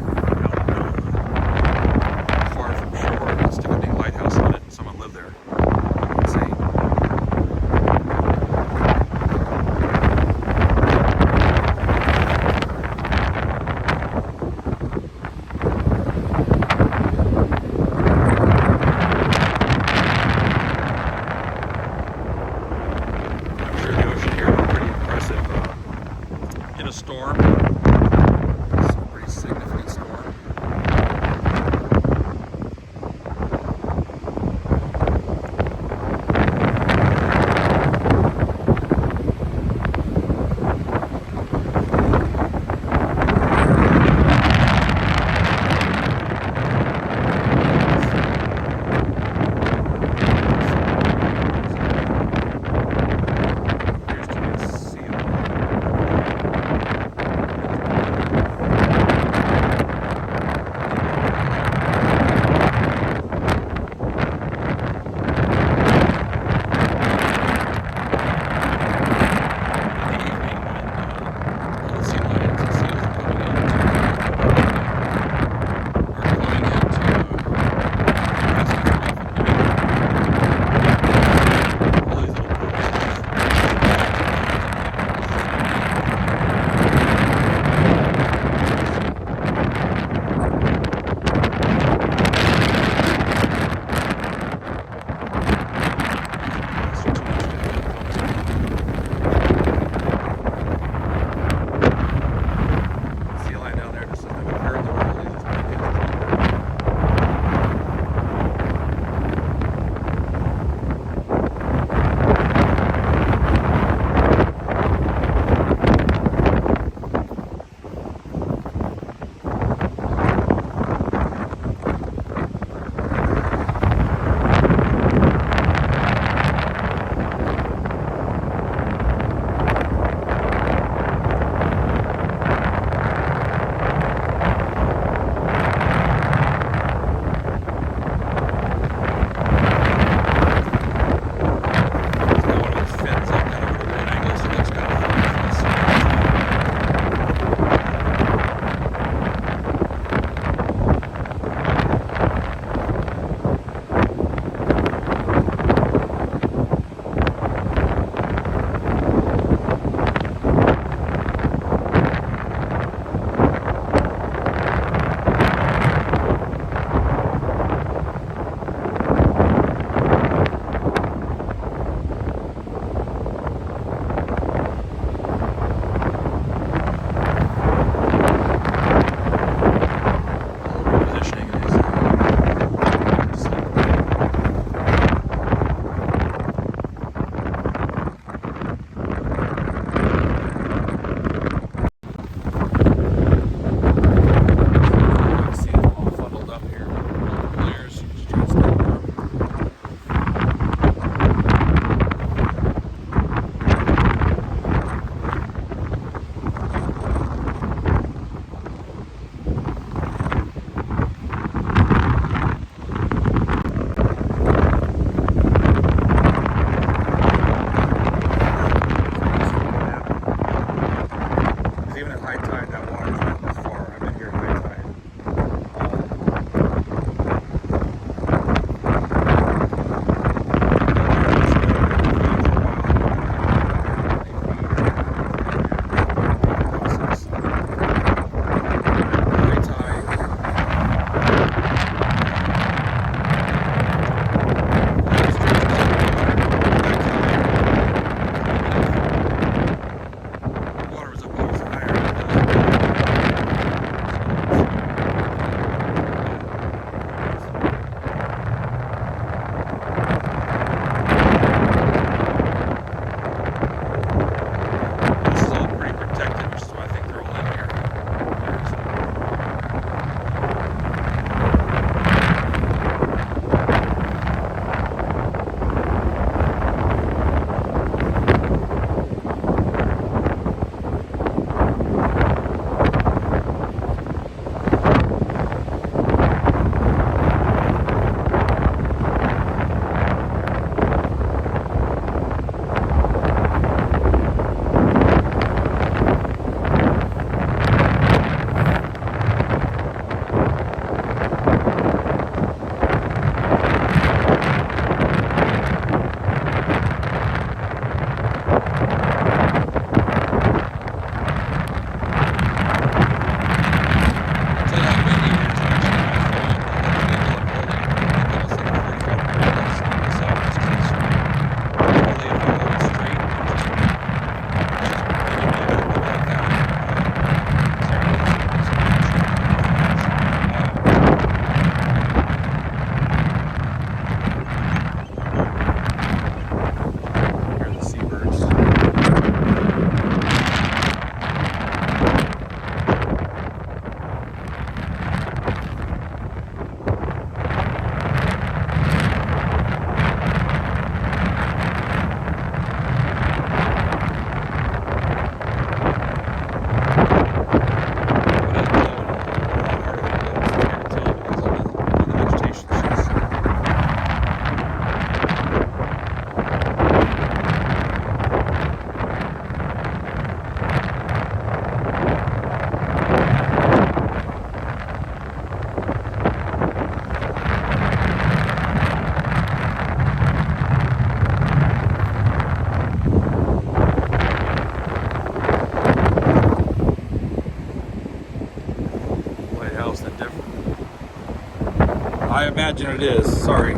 I imagine it is. Sorry.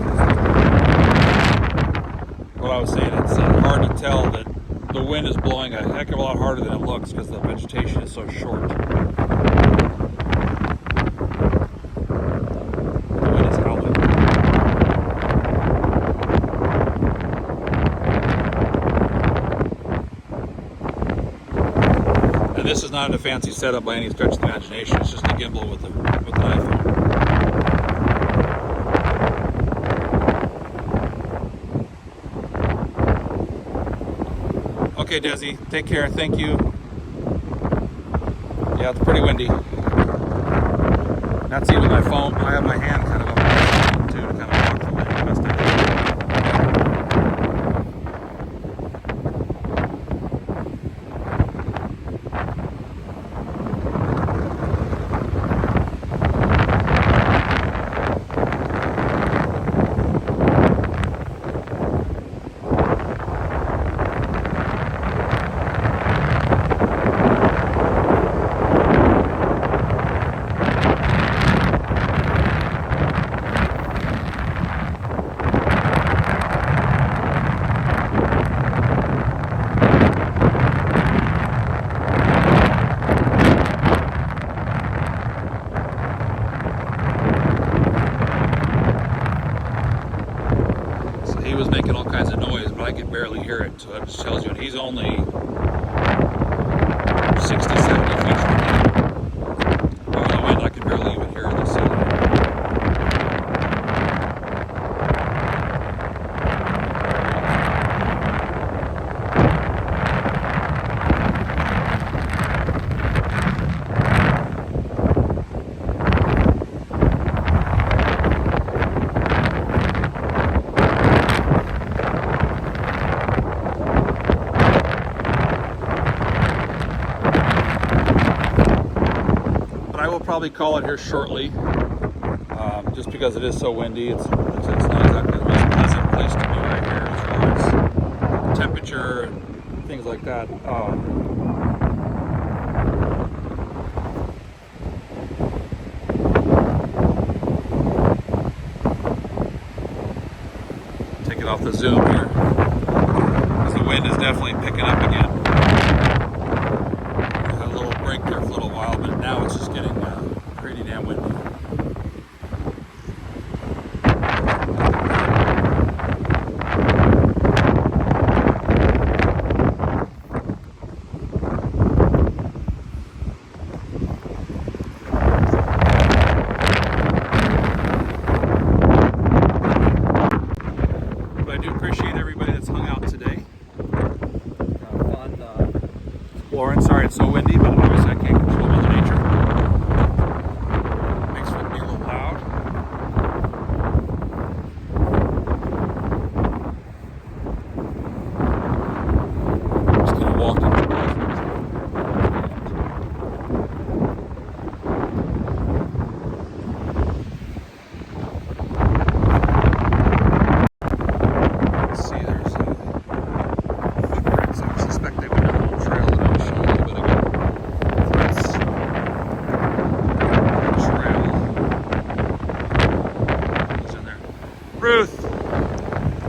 What I was saying, it's hard to tell that the wind is blowing a heck of a lot harder than it looks because the vegetation is so short. The wind is howling. And this is not a fancy setup by any stretch of the imagination. It's just a gimbal with an iPhone. Okay, Desi, take care. Thank you. Yeah, it's pretty windy. That's even my phone. I have my hand kind of up on my phone too to kind of block the wind the best I can. He was making all kinds of noise, but I could barely hear it. So that just tells you he's only 60, 70 feet from me. Over the wind, I could barely even hear the sound. I will probably call it here shortly, just because it is so windy. It's not exactly the most pleasant place to be right here as far as temperature and things like that. Take it off the zoom here, because the wind is definitely picking up again. Break there for a little while, but now it's just getting pretty damn windy. But I do appreciate everybody that's hung out today. Fun exploring. Sorry it's so windy, but obviously I can't control Mother Nature. Makes it be a little loud. I'm just gonna walk in the Let's see, there's footprints. I suspect they went down a little trail that I was showing a little bit ago. Ruth.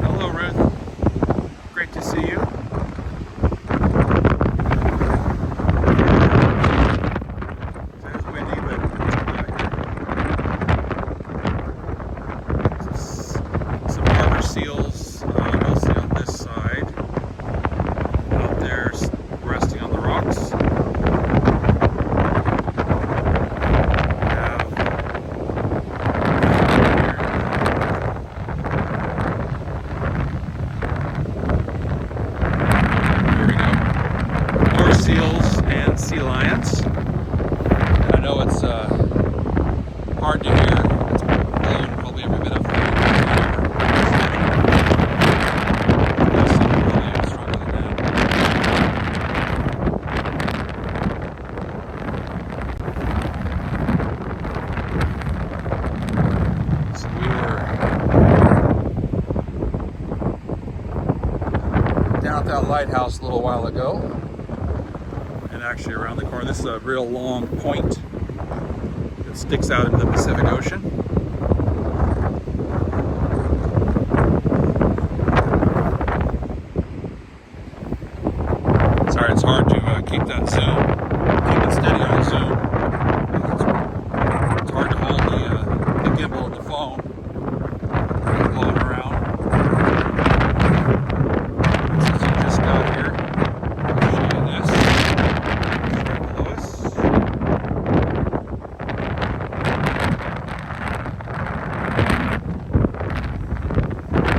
Hello, Ruth. Great to see you. It's windy, but some harbor seals, mostly on this side. Out there, resting on the rocks. Seals and sea lions. And I know it's hard to hear. It's blowing probably every bit of the probably stronger than that. So we were down at that lighthouse a little while ago. Actually around the corner. This is a real long point that sticks out into the Pacific Ocean. keep that zoom, keep it steady on zoom. It's hard to hold the gimbal and the phone blowing around. Since you just got here, I'll show you this. Right below us.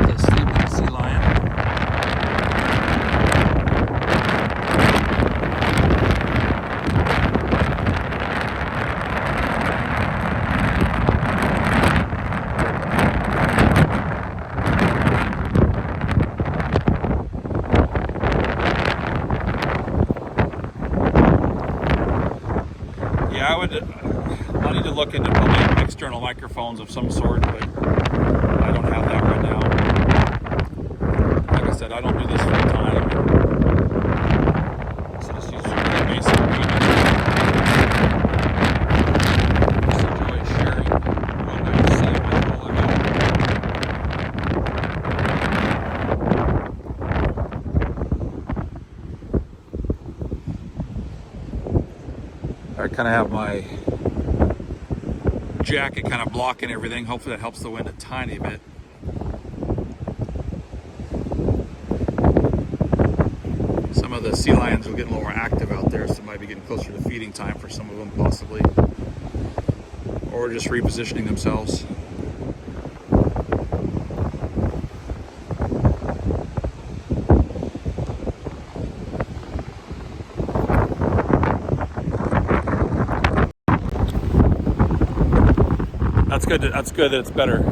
The sleeping sea lion. Yeah, I need to look into probably external microphones of some sort, but I don't have that right now. Like I said, I don't do this full time. So just use some basic equipment. Just enjoy sharing what I see with all of you. I kind of have my jacket kind of blocking everything. Hopefully that helps the wind a tiny bit. Some of the sea lions will get a little more active out there, so it might be getting closer to feeding time for some of them possibly. Or just repositioning themselves. That's good that it's better.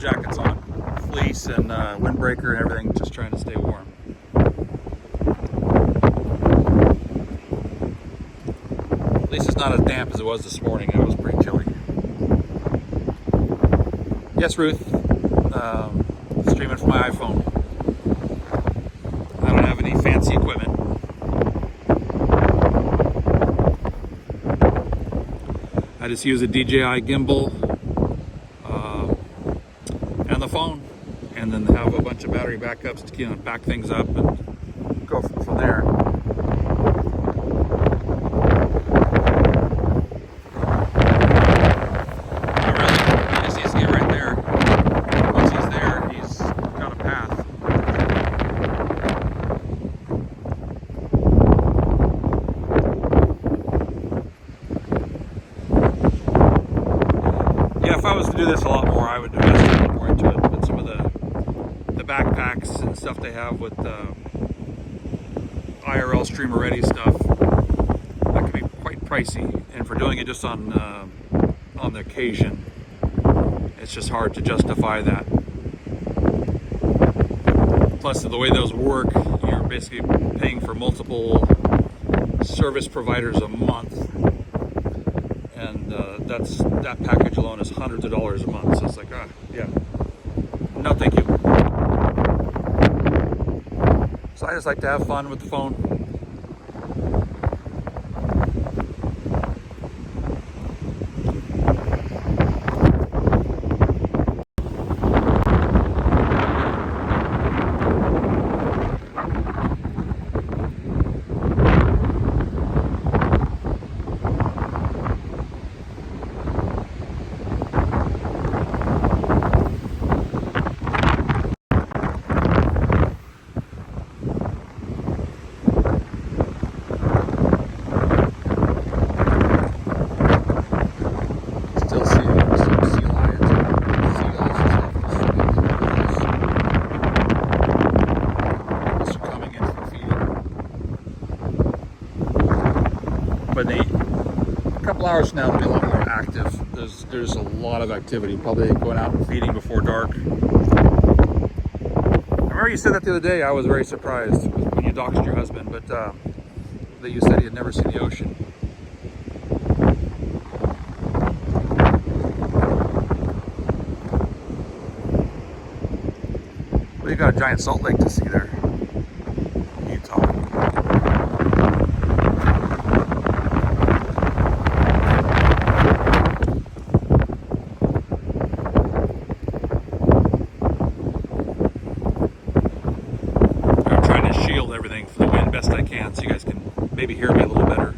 Jackets on, fleece and windbreaker and everything, just trying to stay warm. At least it's not as damp as it was this morning. It was pretty chilly. Yes, Ruth. Streaming from my iPhone. I don't have any fancy equipment. I just use a DJI gimbal and the phone, and then have a bunch of battery backups to back things up and go from there. Not really. He just needs to get right there. Once he's there, he's got a path. Yeah, if I was to do this a lot more, I would invest a lot more into it. But some of the backpacks and stuff they have with IRL streamer ready stuff, that can be quite pricey. And for doing it just on the occasion, it's just hard to justify that. Plus, the way those work, you're basically paying for multiple service providers a month. And that package alone is hundreds of dollars a month. So it's like, yeah, no thank you. So I just like to have fun with the phone. But in a couple hours from now, it'll be a lot more active. There's a lot of activity, probably going out and feeding before dark. I remember you said that the other day. I was very surprised when when you doxed your husband, but that you said he had never seen the ocean. Well, you got a giant salt lake to see there, Utah. I'm trying to shield everything from the wind best I can so you guys can maybe hear me a little better.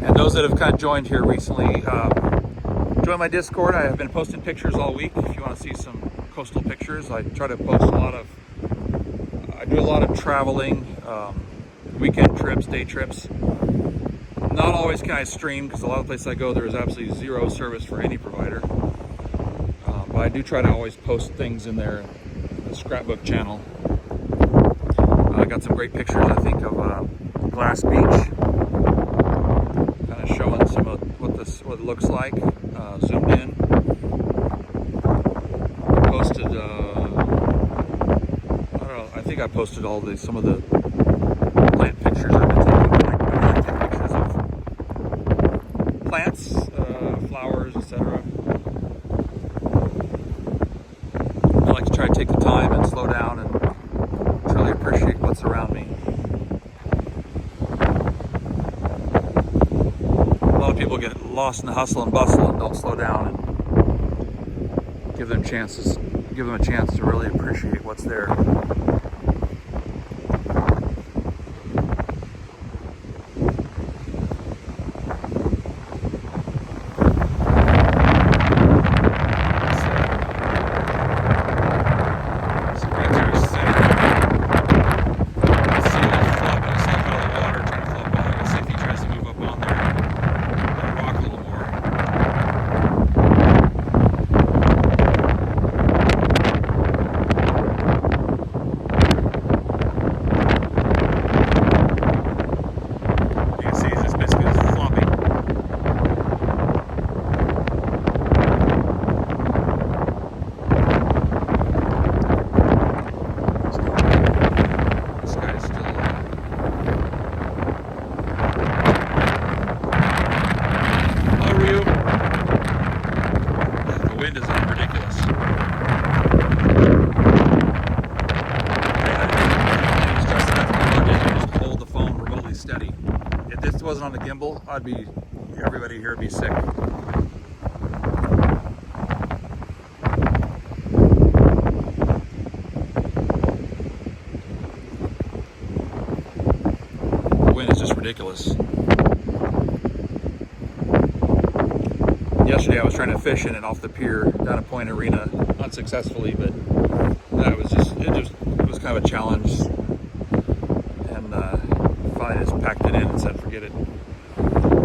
And those that have kind of joined here recently, join my Discord. I have been posting pictures all week. If you want to see some coastal pictures, I try to post I do a lot of traveling, weekend trips, day trips. Not always can I stream because a lot of places I go there is absolutely zero service for any provider. But I do try to always post things in there, the scrapbook channel. I got some great pictures, I think, of Glass Beach. Kind of showing some of what it looks like, zoomed in. Posted, I don't know, I think I posted some of the plant pictures I've been taking. I like taking pictures of plants, flowers, etc. I like to try to take the time and slow down and truly appreciate what's around me. A lot of people get lost in the hustle and bustle and don't slow down and give them a chance to really appreciate what's there. Wasn't on the gimbal, everybody here would be sick. The wind is just ridiculous. Yesterday I was trying to fish in it off the pier down at Point Arena, unsuccessfully, but it was kind of a challenge. And finally just packed it in and said forget it.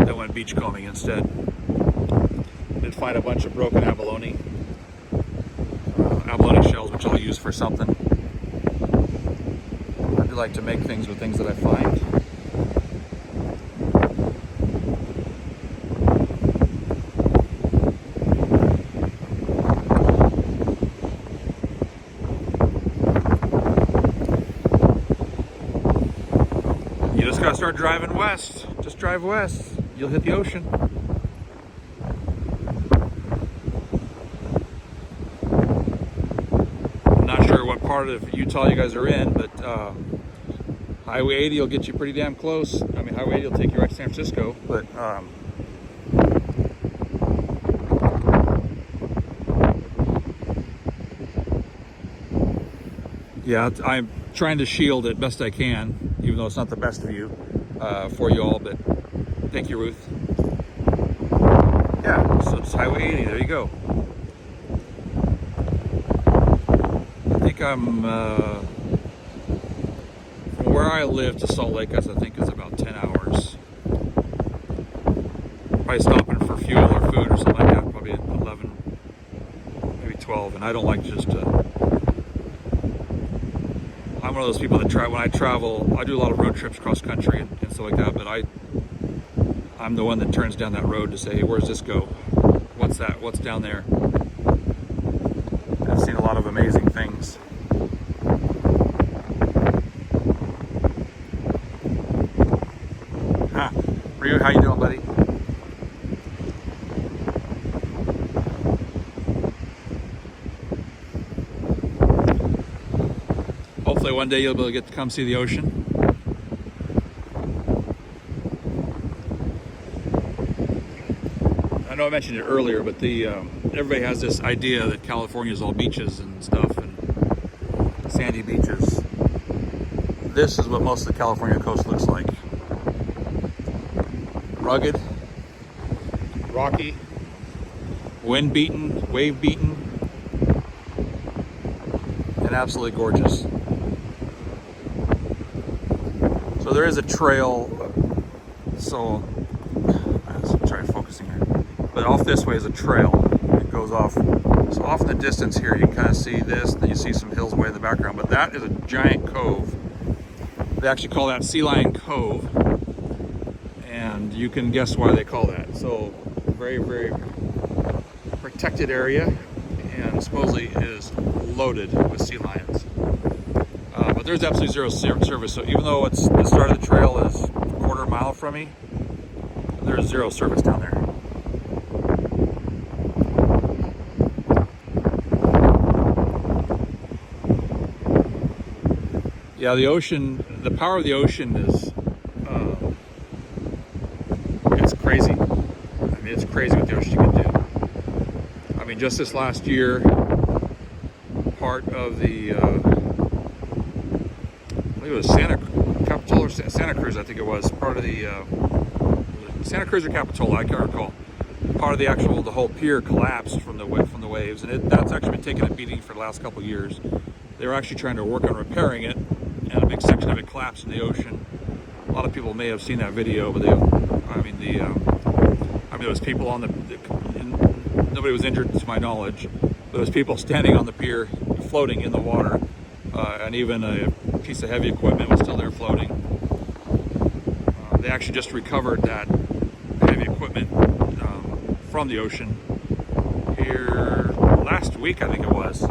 I went beachcombing instead. Did find a bunch of broken abalone shells, which I'll use for something. I do like to make things with things that I find. You just gotta start driving west. Just drive west. You'll hit the ocean. I'm not sure what part of Utah you guys are in, but Highway 80 will get you pretty damn close. I mean, Highway 80 will take you right to San Francisco, but yeah, I'm trying to shield it best I can, even though it's not the best view for you all, but thank you, Ruth. Yeah, so it's Highway 80, there you go. I think I'm, from where I live to Salt Lake, I think is about 10 hours. Probably stopping for fuel or food or something like that, probably at 11, maybe 12, and I don't like just I'm one of those people that when I travel, I do a lot of road trips cross country and stuff like that, but I'm the one that turns down that road to say, hey, where's this go? what's down there. I've seen a lot of amazing things. Ryu, how you doing, buddy? Hopefully one day you'll be able to get to come see the ocean. I know I mentioned it earlier, but everybody has this idea that California is all beaches and stuff and sandy beaches. This is what most of the California coast looks like. Rugged, rocky, wind beaten, wave beaten, and absolutely gorgeous. So there is a trail, so let's try focusing here. But off this way is a trail. It goes off. So off in the distance here, you can kind of see this, and then you see some hills way in the background. But that is a giant cove. They actually call that Sea Lion Cove. And you can guess why they call that. So very, very protected area, and supposedly is loaded with sea lions. But there's absolutely zero service. So even though the start of the trail is a quarter mile from me, there's zero service down there. Yeah, the ocean, the power of the ocean is, it's crazy. I mean, it's crazy what the ocean can do. I mean, just this last year, part of the, I believe it was Santa Cruz, I think it was, part of the, Santa Cruz or Capitola, I can't recall. Part of the whole pier collapsed from the waves, and that's actually been taking a beating for the last couple of years. They were actually trying to work on repairing it, and a big section of it collapsed in the ocean. A lot of people may have seen that video, but there was people on nobody was injured to my knowledge. There was people standing on the pier, floating in the water, and even a piece of heavy equipment was still there floating. They actually just recovered that heavy equipment from the ocean here last week, I think it was.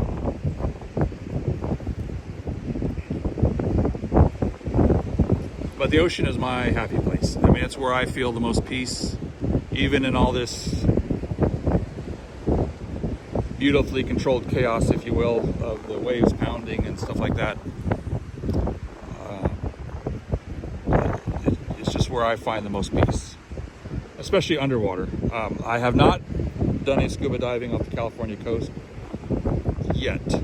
But the ocean is my happy place. I mean, it's where I feel the most peace, even in all this beautifully controlled chaos, if you will, of the waves pounding and stuff like that. It's just where I find the most peace, especially underwater. I have not done any scuba diving off the California coast yet.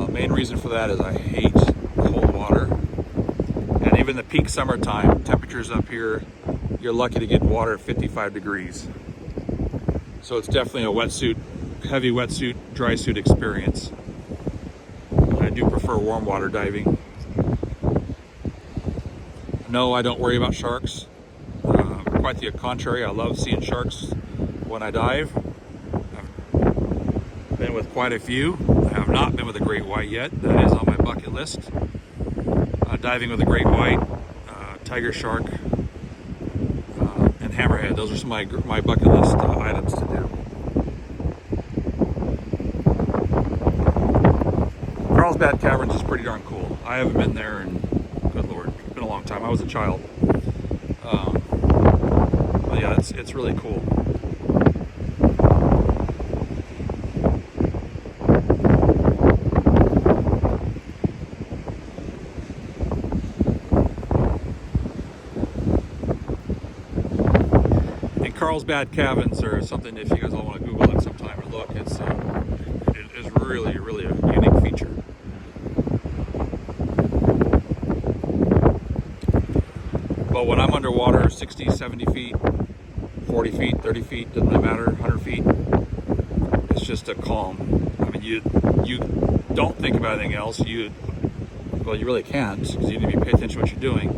Main reason for that is I hate cold water. And even the peak summertime, temperatures up here, you're lucky to get water at 55 degrees. So it's definitely a wetsuit, heavy wetsuit, dry suit experience. I do prefer warm water diving. No, I don't worry about sharks. Quite the contrary, I love seeing sharks when I dive. I've been with quite a few. I have not been with a great white yet. That is on my bucket list. Diving with a great white, tiger shark, and hammerhead. Those are some of my bucket list items to do. Carlsbad Caverns is pretty darn cool. I haven't been there in, good Lord, it's been a long time. I was a child. But yeah, it's really cool. Carlsbad Caverns are something, if you guys all want to Google it sometime or look, it is really, really a unique feature. But when I'm underwater 60, 70 feet, 40 feet, 30 feet, doesn't matter, 100 feet, it's just a calm. I mean, you don't think about anything else. Well, you really can't, because you need to pay attention to what you're doing.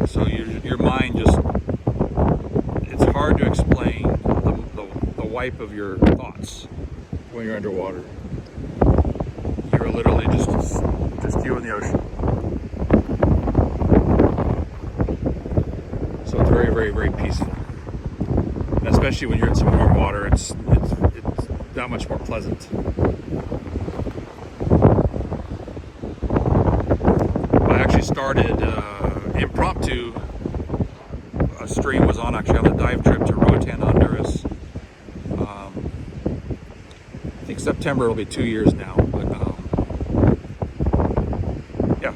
So your mind just, it's hard to explain the wipe of your thoughts when you're underwater. You're literally just you in the ocean. So it's very, very, very peaceful. And especially when you're in some warm water. It's that much more pleasant. I actually started impromptu. A stream was on actually on a dive trip to Roatan, Honduras. I think September will be 2 years now, but yeah,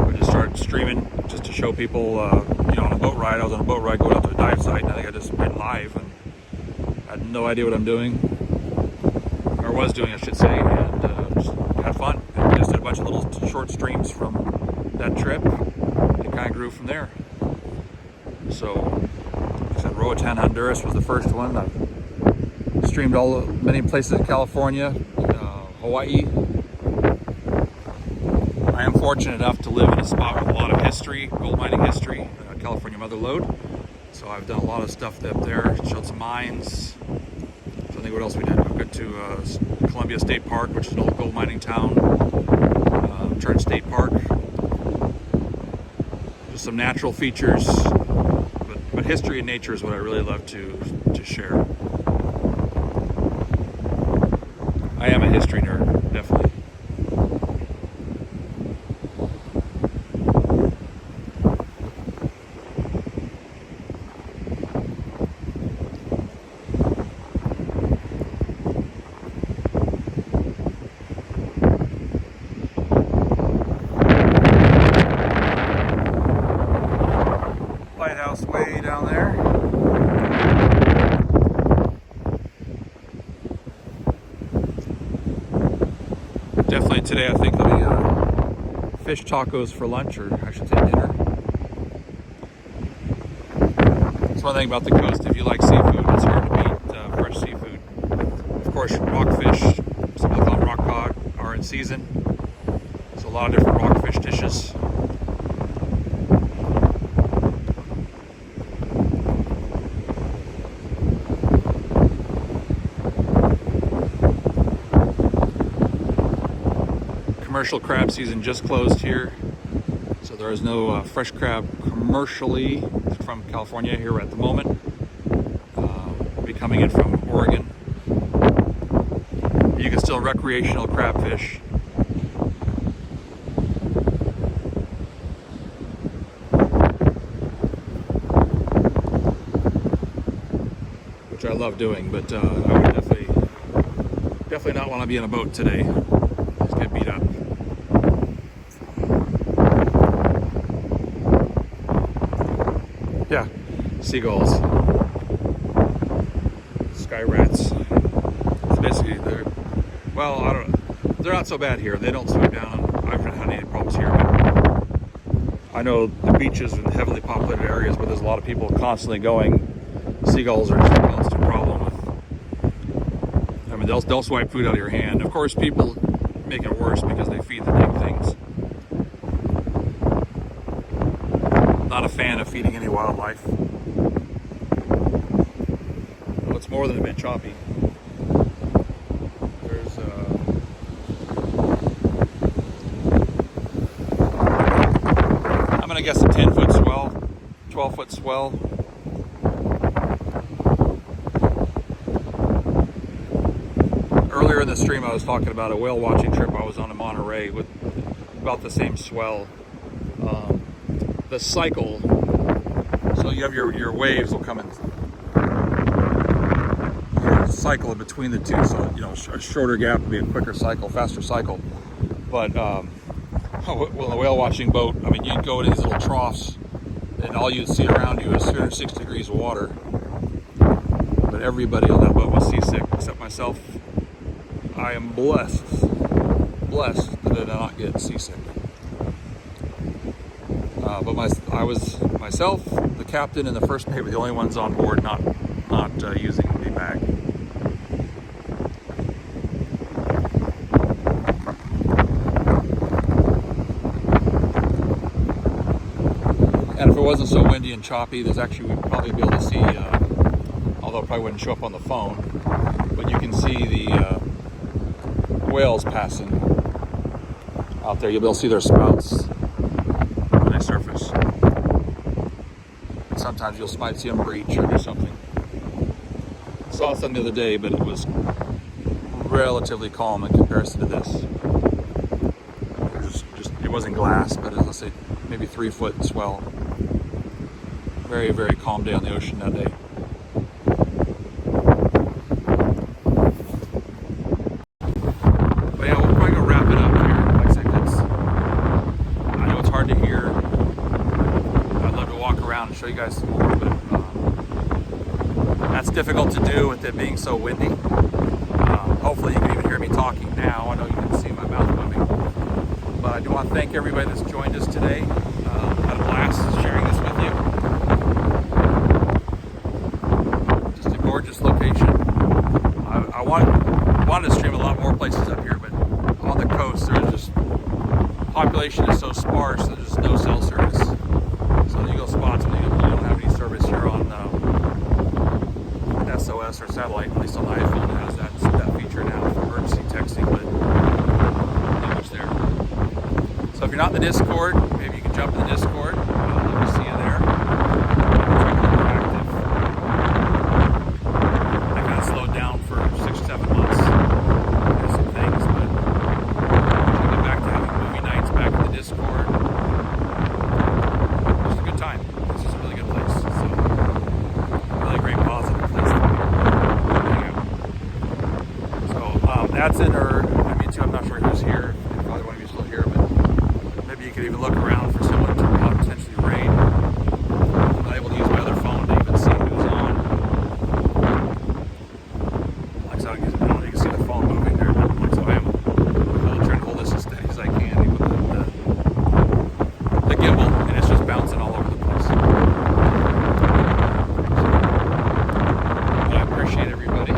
I just started streaming just to show people, you know, on a boat ride. I was on a boat ride going out to a dive site, and I think I just went live and had no idea what I'm doing, or was doing, I should say, and just had fun. And just did a bunch of little short streams from that trip. It kind of grew from there. So, like I said, Roatan, Honduras was the first one. I've streamed many places in California, Hawaii. I am fortunate enough to live in a spot with a lot of history, gold mining history, California Mother Lode. So I've done a lot of stuff up there, showed some mines. So I think what else we did? We went to Columbia State Park, which is an old gold mining town. Church State Park. Just some natural features. But history and nature is what I really love to share. I am a history nerd, definitely. Lighthouse way down there. Definitely today I think there'll be fish tacos for lunch, or I should say dinner. That's one thing about the coast. If you like seafood, it's hard to beat fresh seafood. Of course, rockfish, some people call them rock cod, are in season. There's a lot of different rockfish dishes. Commercial crab season just closed here, so there is no fresh crab commercially from California here at the moment. Will be coming in from Oregon. You can still recreational crab fish. Which I love doing, but I would definitely not want to be in a boat today. Just get beat up. Yeah, seagulls, sky rats. It's basically well, I don't know. They're not so bad here. They don't swoop down. I haven't had any problems here. But I know the beaches and heavily populated areas where there's a lot of people constantly going. Seagulls are just a constant problem with. I mean, they'll swipe food out of your hand. Of course, people make it worse because they feed the big things. Not a fan of feeding any wildlife. Well, it's more than a bit choppy. There's I'm gonna guess a 10-foot swell, 12-foot swell. Earlier in the stream I was talking about a whale watching trip I was on in Monterey with about the same swell. The cycle, so you have your waves will come in, cycle in between the two, so you know a shorter gap would be a quicker cycle, faster cycle. But well, a whale watching boat, I mean, you'd go to these little troughs and all you'd see around you is 360 degrees of water, but everybody on that boat was seasick except myself. I am blessed that I did not get seasick. But I was myself, the captain, and the first mate were the only ones on board not using the bag. And if it wasn't so windy and choppy, there's actually we'd probably be able to see, although it probably wouldn't show up on the phone, but you can see the whales passing out there. You'll be able to see their spouts when they surface. Sometimes you might see them breach or do something. Saw some the other day, but it was relatively calm in comparison to this. It wasn't glass, but let's say maybe 3 foot swell. Very, very calm day on the ocean that day. But yeah, we'll probably go wrap it up here. Like I said, I know it's hard to hear. I'd love to walk around and show you guys some more, but that's difficult to do with it being so windy. Hopefully you can even hear me talking now. I know you can see my mouth moving. But I do want to thank everybody that's joined us today. Had a blast sharing this with you. Just a gorgeous location. I wanted to stream a lot more places up here, but on the coast there's just, population is so sparse that there's no cell service. So you go spots when you don't have any service here on SOS or satellite, at least on the iPhone it has that feature now for emergency texting, but not much there. So if you're not in the Discord, maybe you can jump in the Discord. Let me see you there. I kind of slowed down for 6 or 7 months. There's some things, but I'll get back to having movie nights back in the Discord. Just a good time. It's just a really good place. So, really great positive place to hang out. So, that's it, or I mean, too, I'm not sure who's here. Probably one of you still here, but maybe you could even look around for someone to potentially raid. I'm not able to use my other phone to even see who's on. Like I said, I don't know if you can see the phone moving there, but like so I am trying to hold this as steady as I can with the gimbal, and it's just bouncing all over the place. But I appreciate everybody.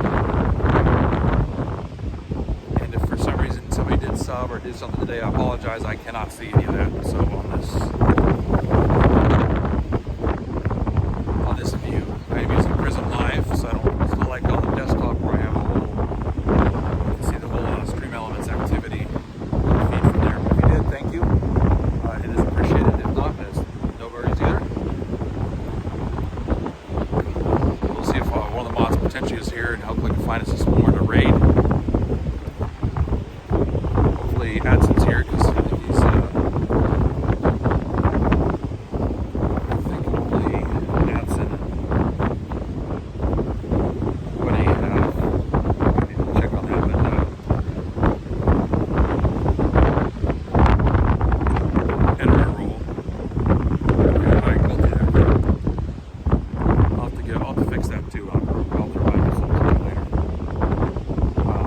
And if for some reason somebody did sub or did something today, I apologize. I cannot see any of that. So on this view, I'm using Prism Live, so I don't. It's not like on the desktop where I have a whole. You can see the whole Stream Elements activity feed from there. But if you did, thank you. It is appreciated. If not, it's no worries either. We'll see if one of the mods potentially is here and hopefully can find us some more to raid. Hopefully Adson's here because he's I think hopefully Adson and what do you have? I need to check on that, but editor rule. I can go through that. I'll have to fix that too. I'll provide you some time later.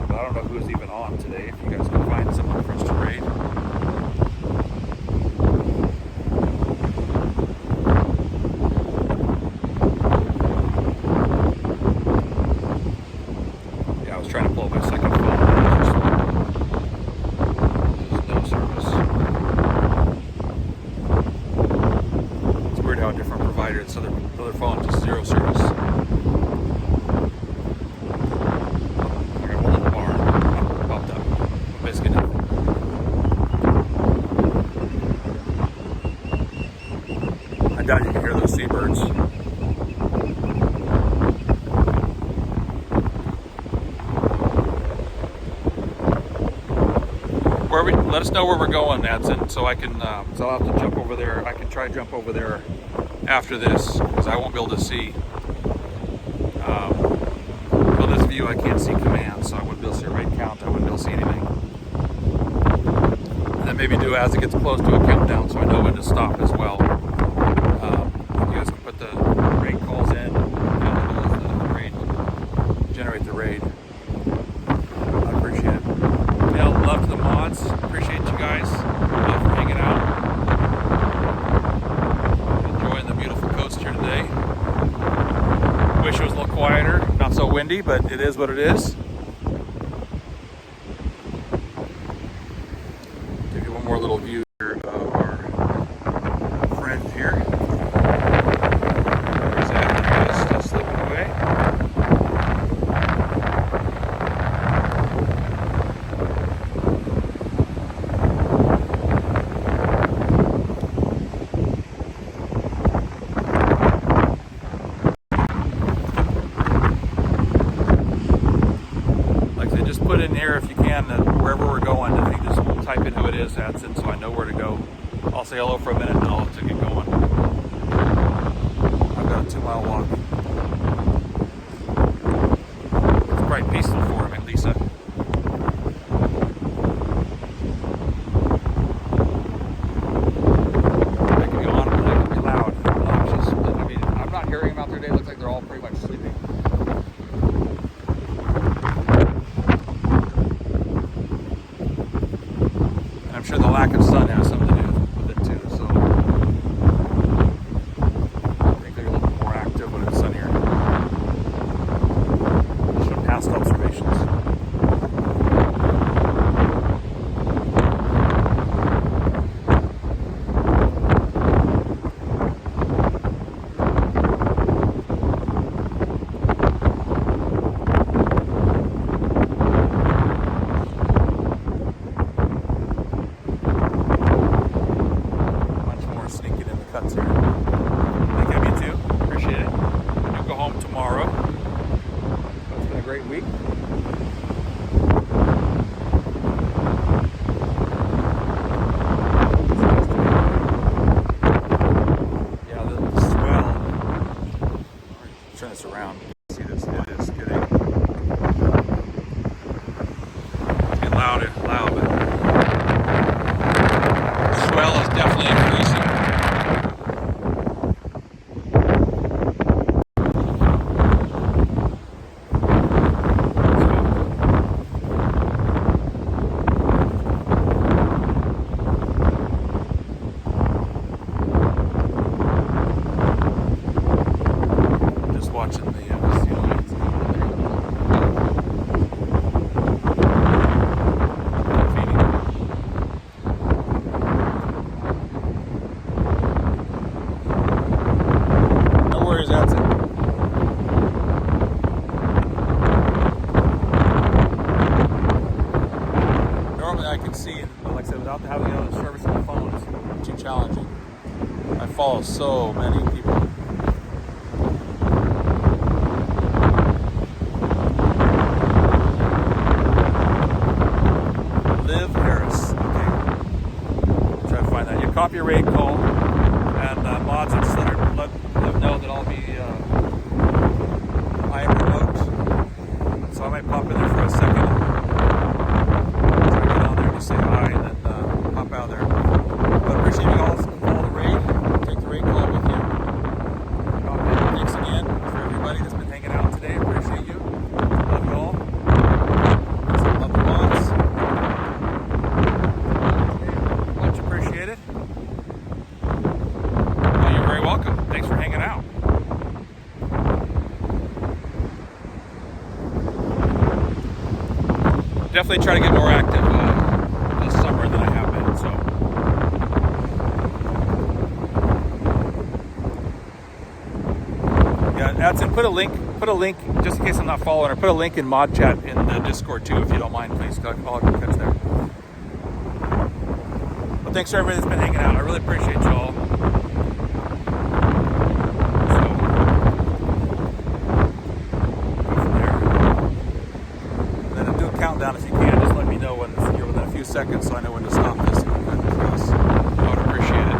But I don't know who's even on today. If you guys can find someone for us to raid. Yeah, I was trying to pull up my second phone. There's no service. It's weird how a different provider, it's other phone, just zero service. I got one in the barn. Popped up. Basically nothing. I doubt you can hear those seabirds. Let us know where we're going, Adson, so I can. So I'll have to jump over there. I can try to jump over there after this because I won't be able to see. From this view, I can't see commands, so I wouldn't be able to see a raid count. I wouldn't be able to see anything. And then maybe do as it gets close to a countdown, so I know when to stop as well. You guys can put the raid calls in, generate the raid. I appreciate it. Love to the mods. Appreciate you guys. Love for hanging out. Enjoying the beautiful coast here today. Wish it was a little quieter, not so windy, but it is what it is. Give you one more little view here of our friend here. There's that, still slipping away. put in here if you can, wherever we're going. If you just type in who it is, that's it, so I know where to go. I'll say hello for a minute and I'll get going. I've got a 2-mile walk. It's quite peaceful for him, Lisa. They can go on like loud, obnoxious. I mean, I'm not hearing them out there today. It looks like they're all pretty much sleeping. I'm sure the lack of sun has something to do with it too, so I think they're a little bit more active when it's sunnier. Just from past observations. Cuts here. Thank you, me too. Appreciate it. I'll go home tomorrow. It's been a great week. Yeah, the swell. Turn this around. See this? It is getting loud, but the swell is definitely increasing. Watching the sea lights. No worries, that's it. Normally I can see, but like I said, without having the service on the phone, it's too challenging. I follow so many people. Copy your raid call, and mods will just let them know that I'll be I am remote, so I might pop in there for a second. Try to get on there and just say hi, and then pop out of there. But I appreciate you all follow the raid, take the raid call with you. Thanks again for everybody that's been hanging out today. Appreciate you. Love you all. Love the mods. Much appreciated. Welcome. Thanks for hanging out. Definitely try to get more active this summer than I have been. So, yeah, that's it. Put a link just in case I'm not following, or put a link in mod chat in the Discord too, if you don't mind, please. I'll catch there. But thanks for everybody that's been hanging out. I really appreciate you all. Countdown if you can, just let me know when you're within a few seconds so I know when to stop this. I would appreciate it.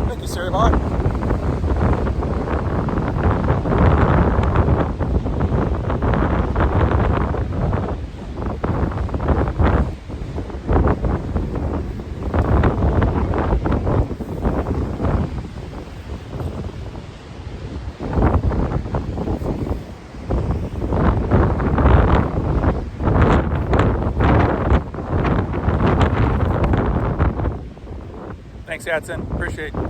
Thank you, Sarah Bot. Thanks, Adson. Appreciate it.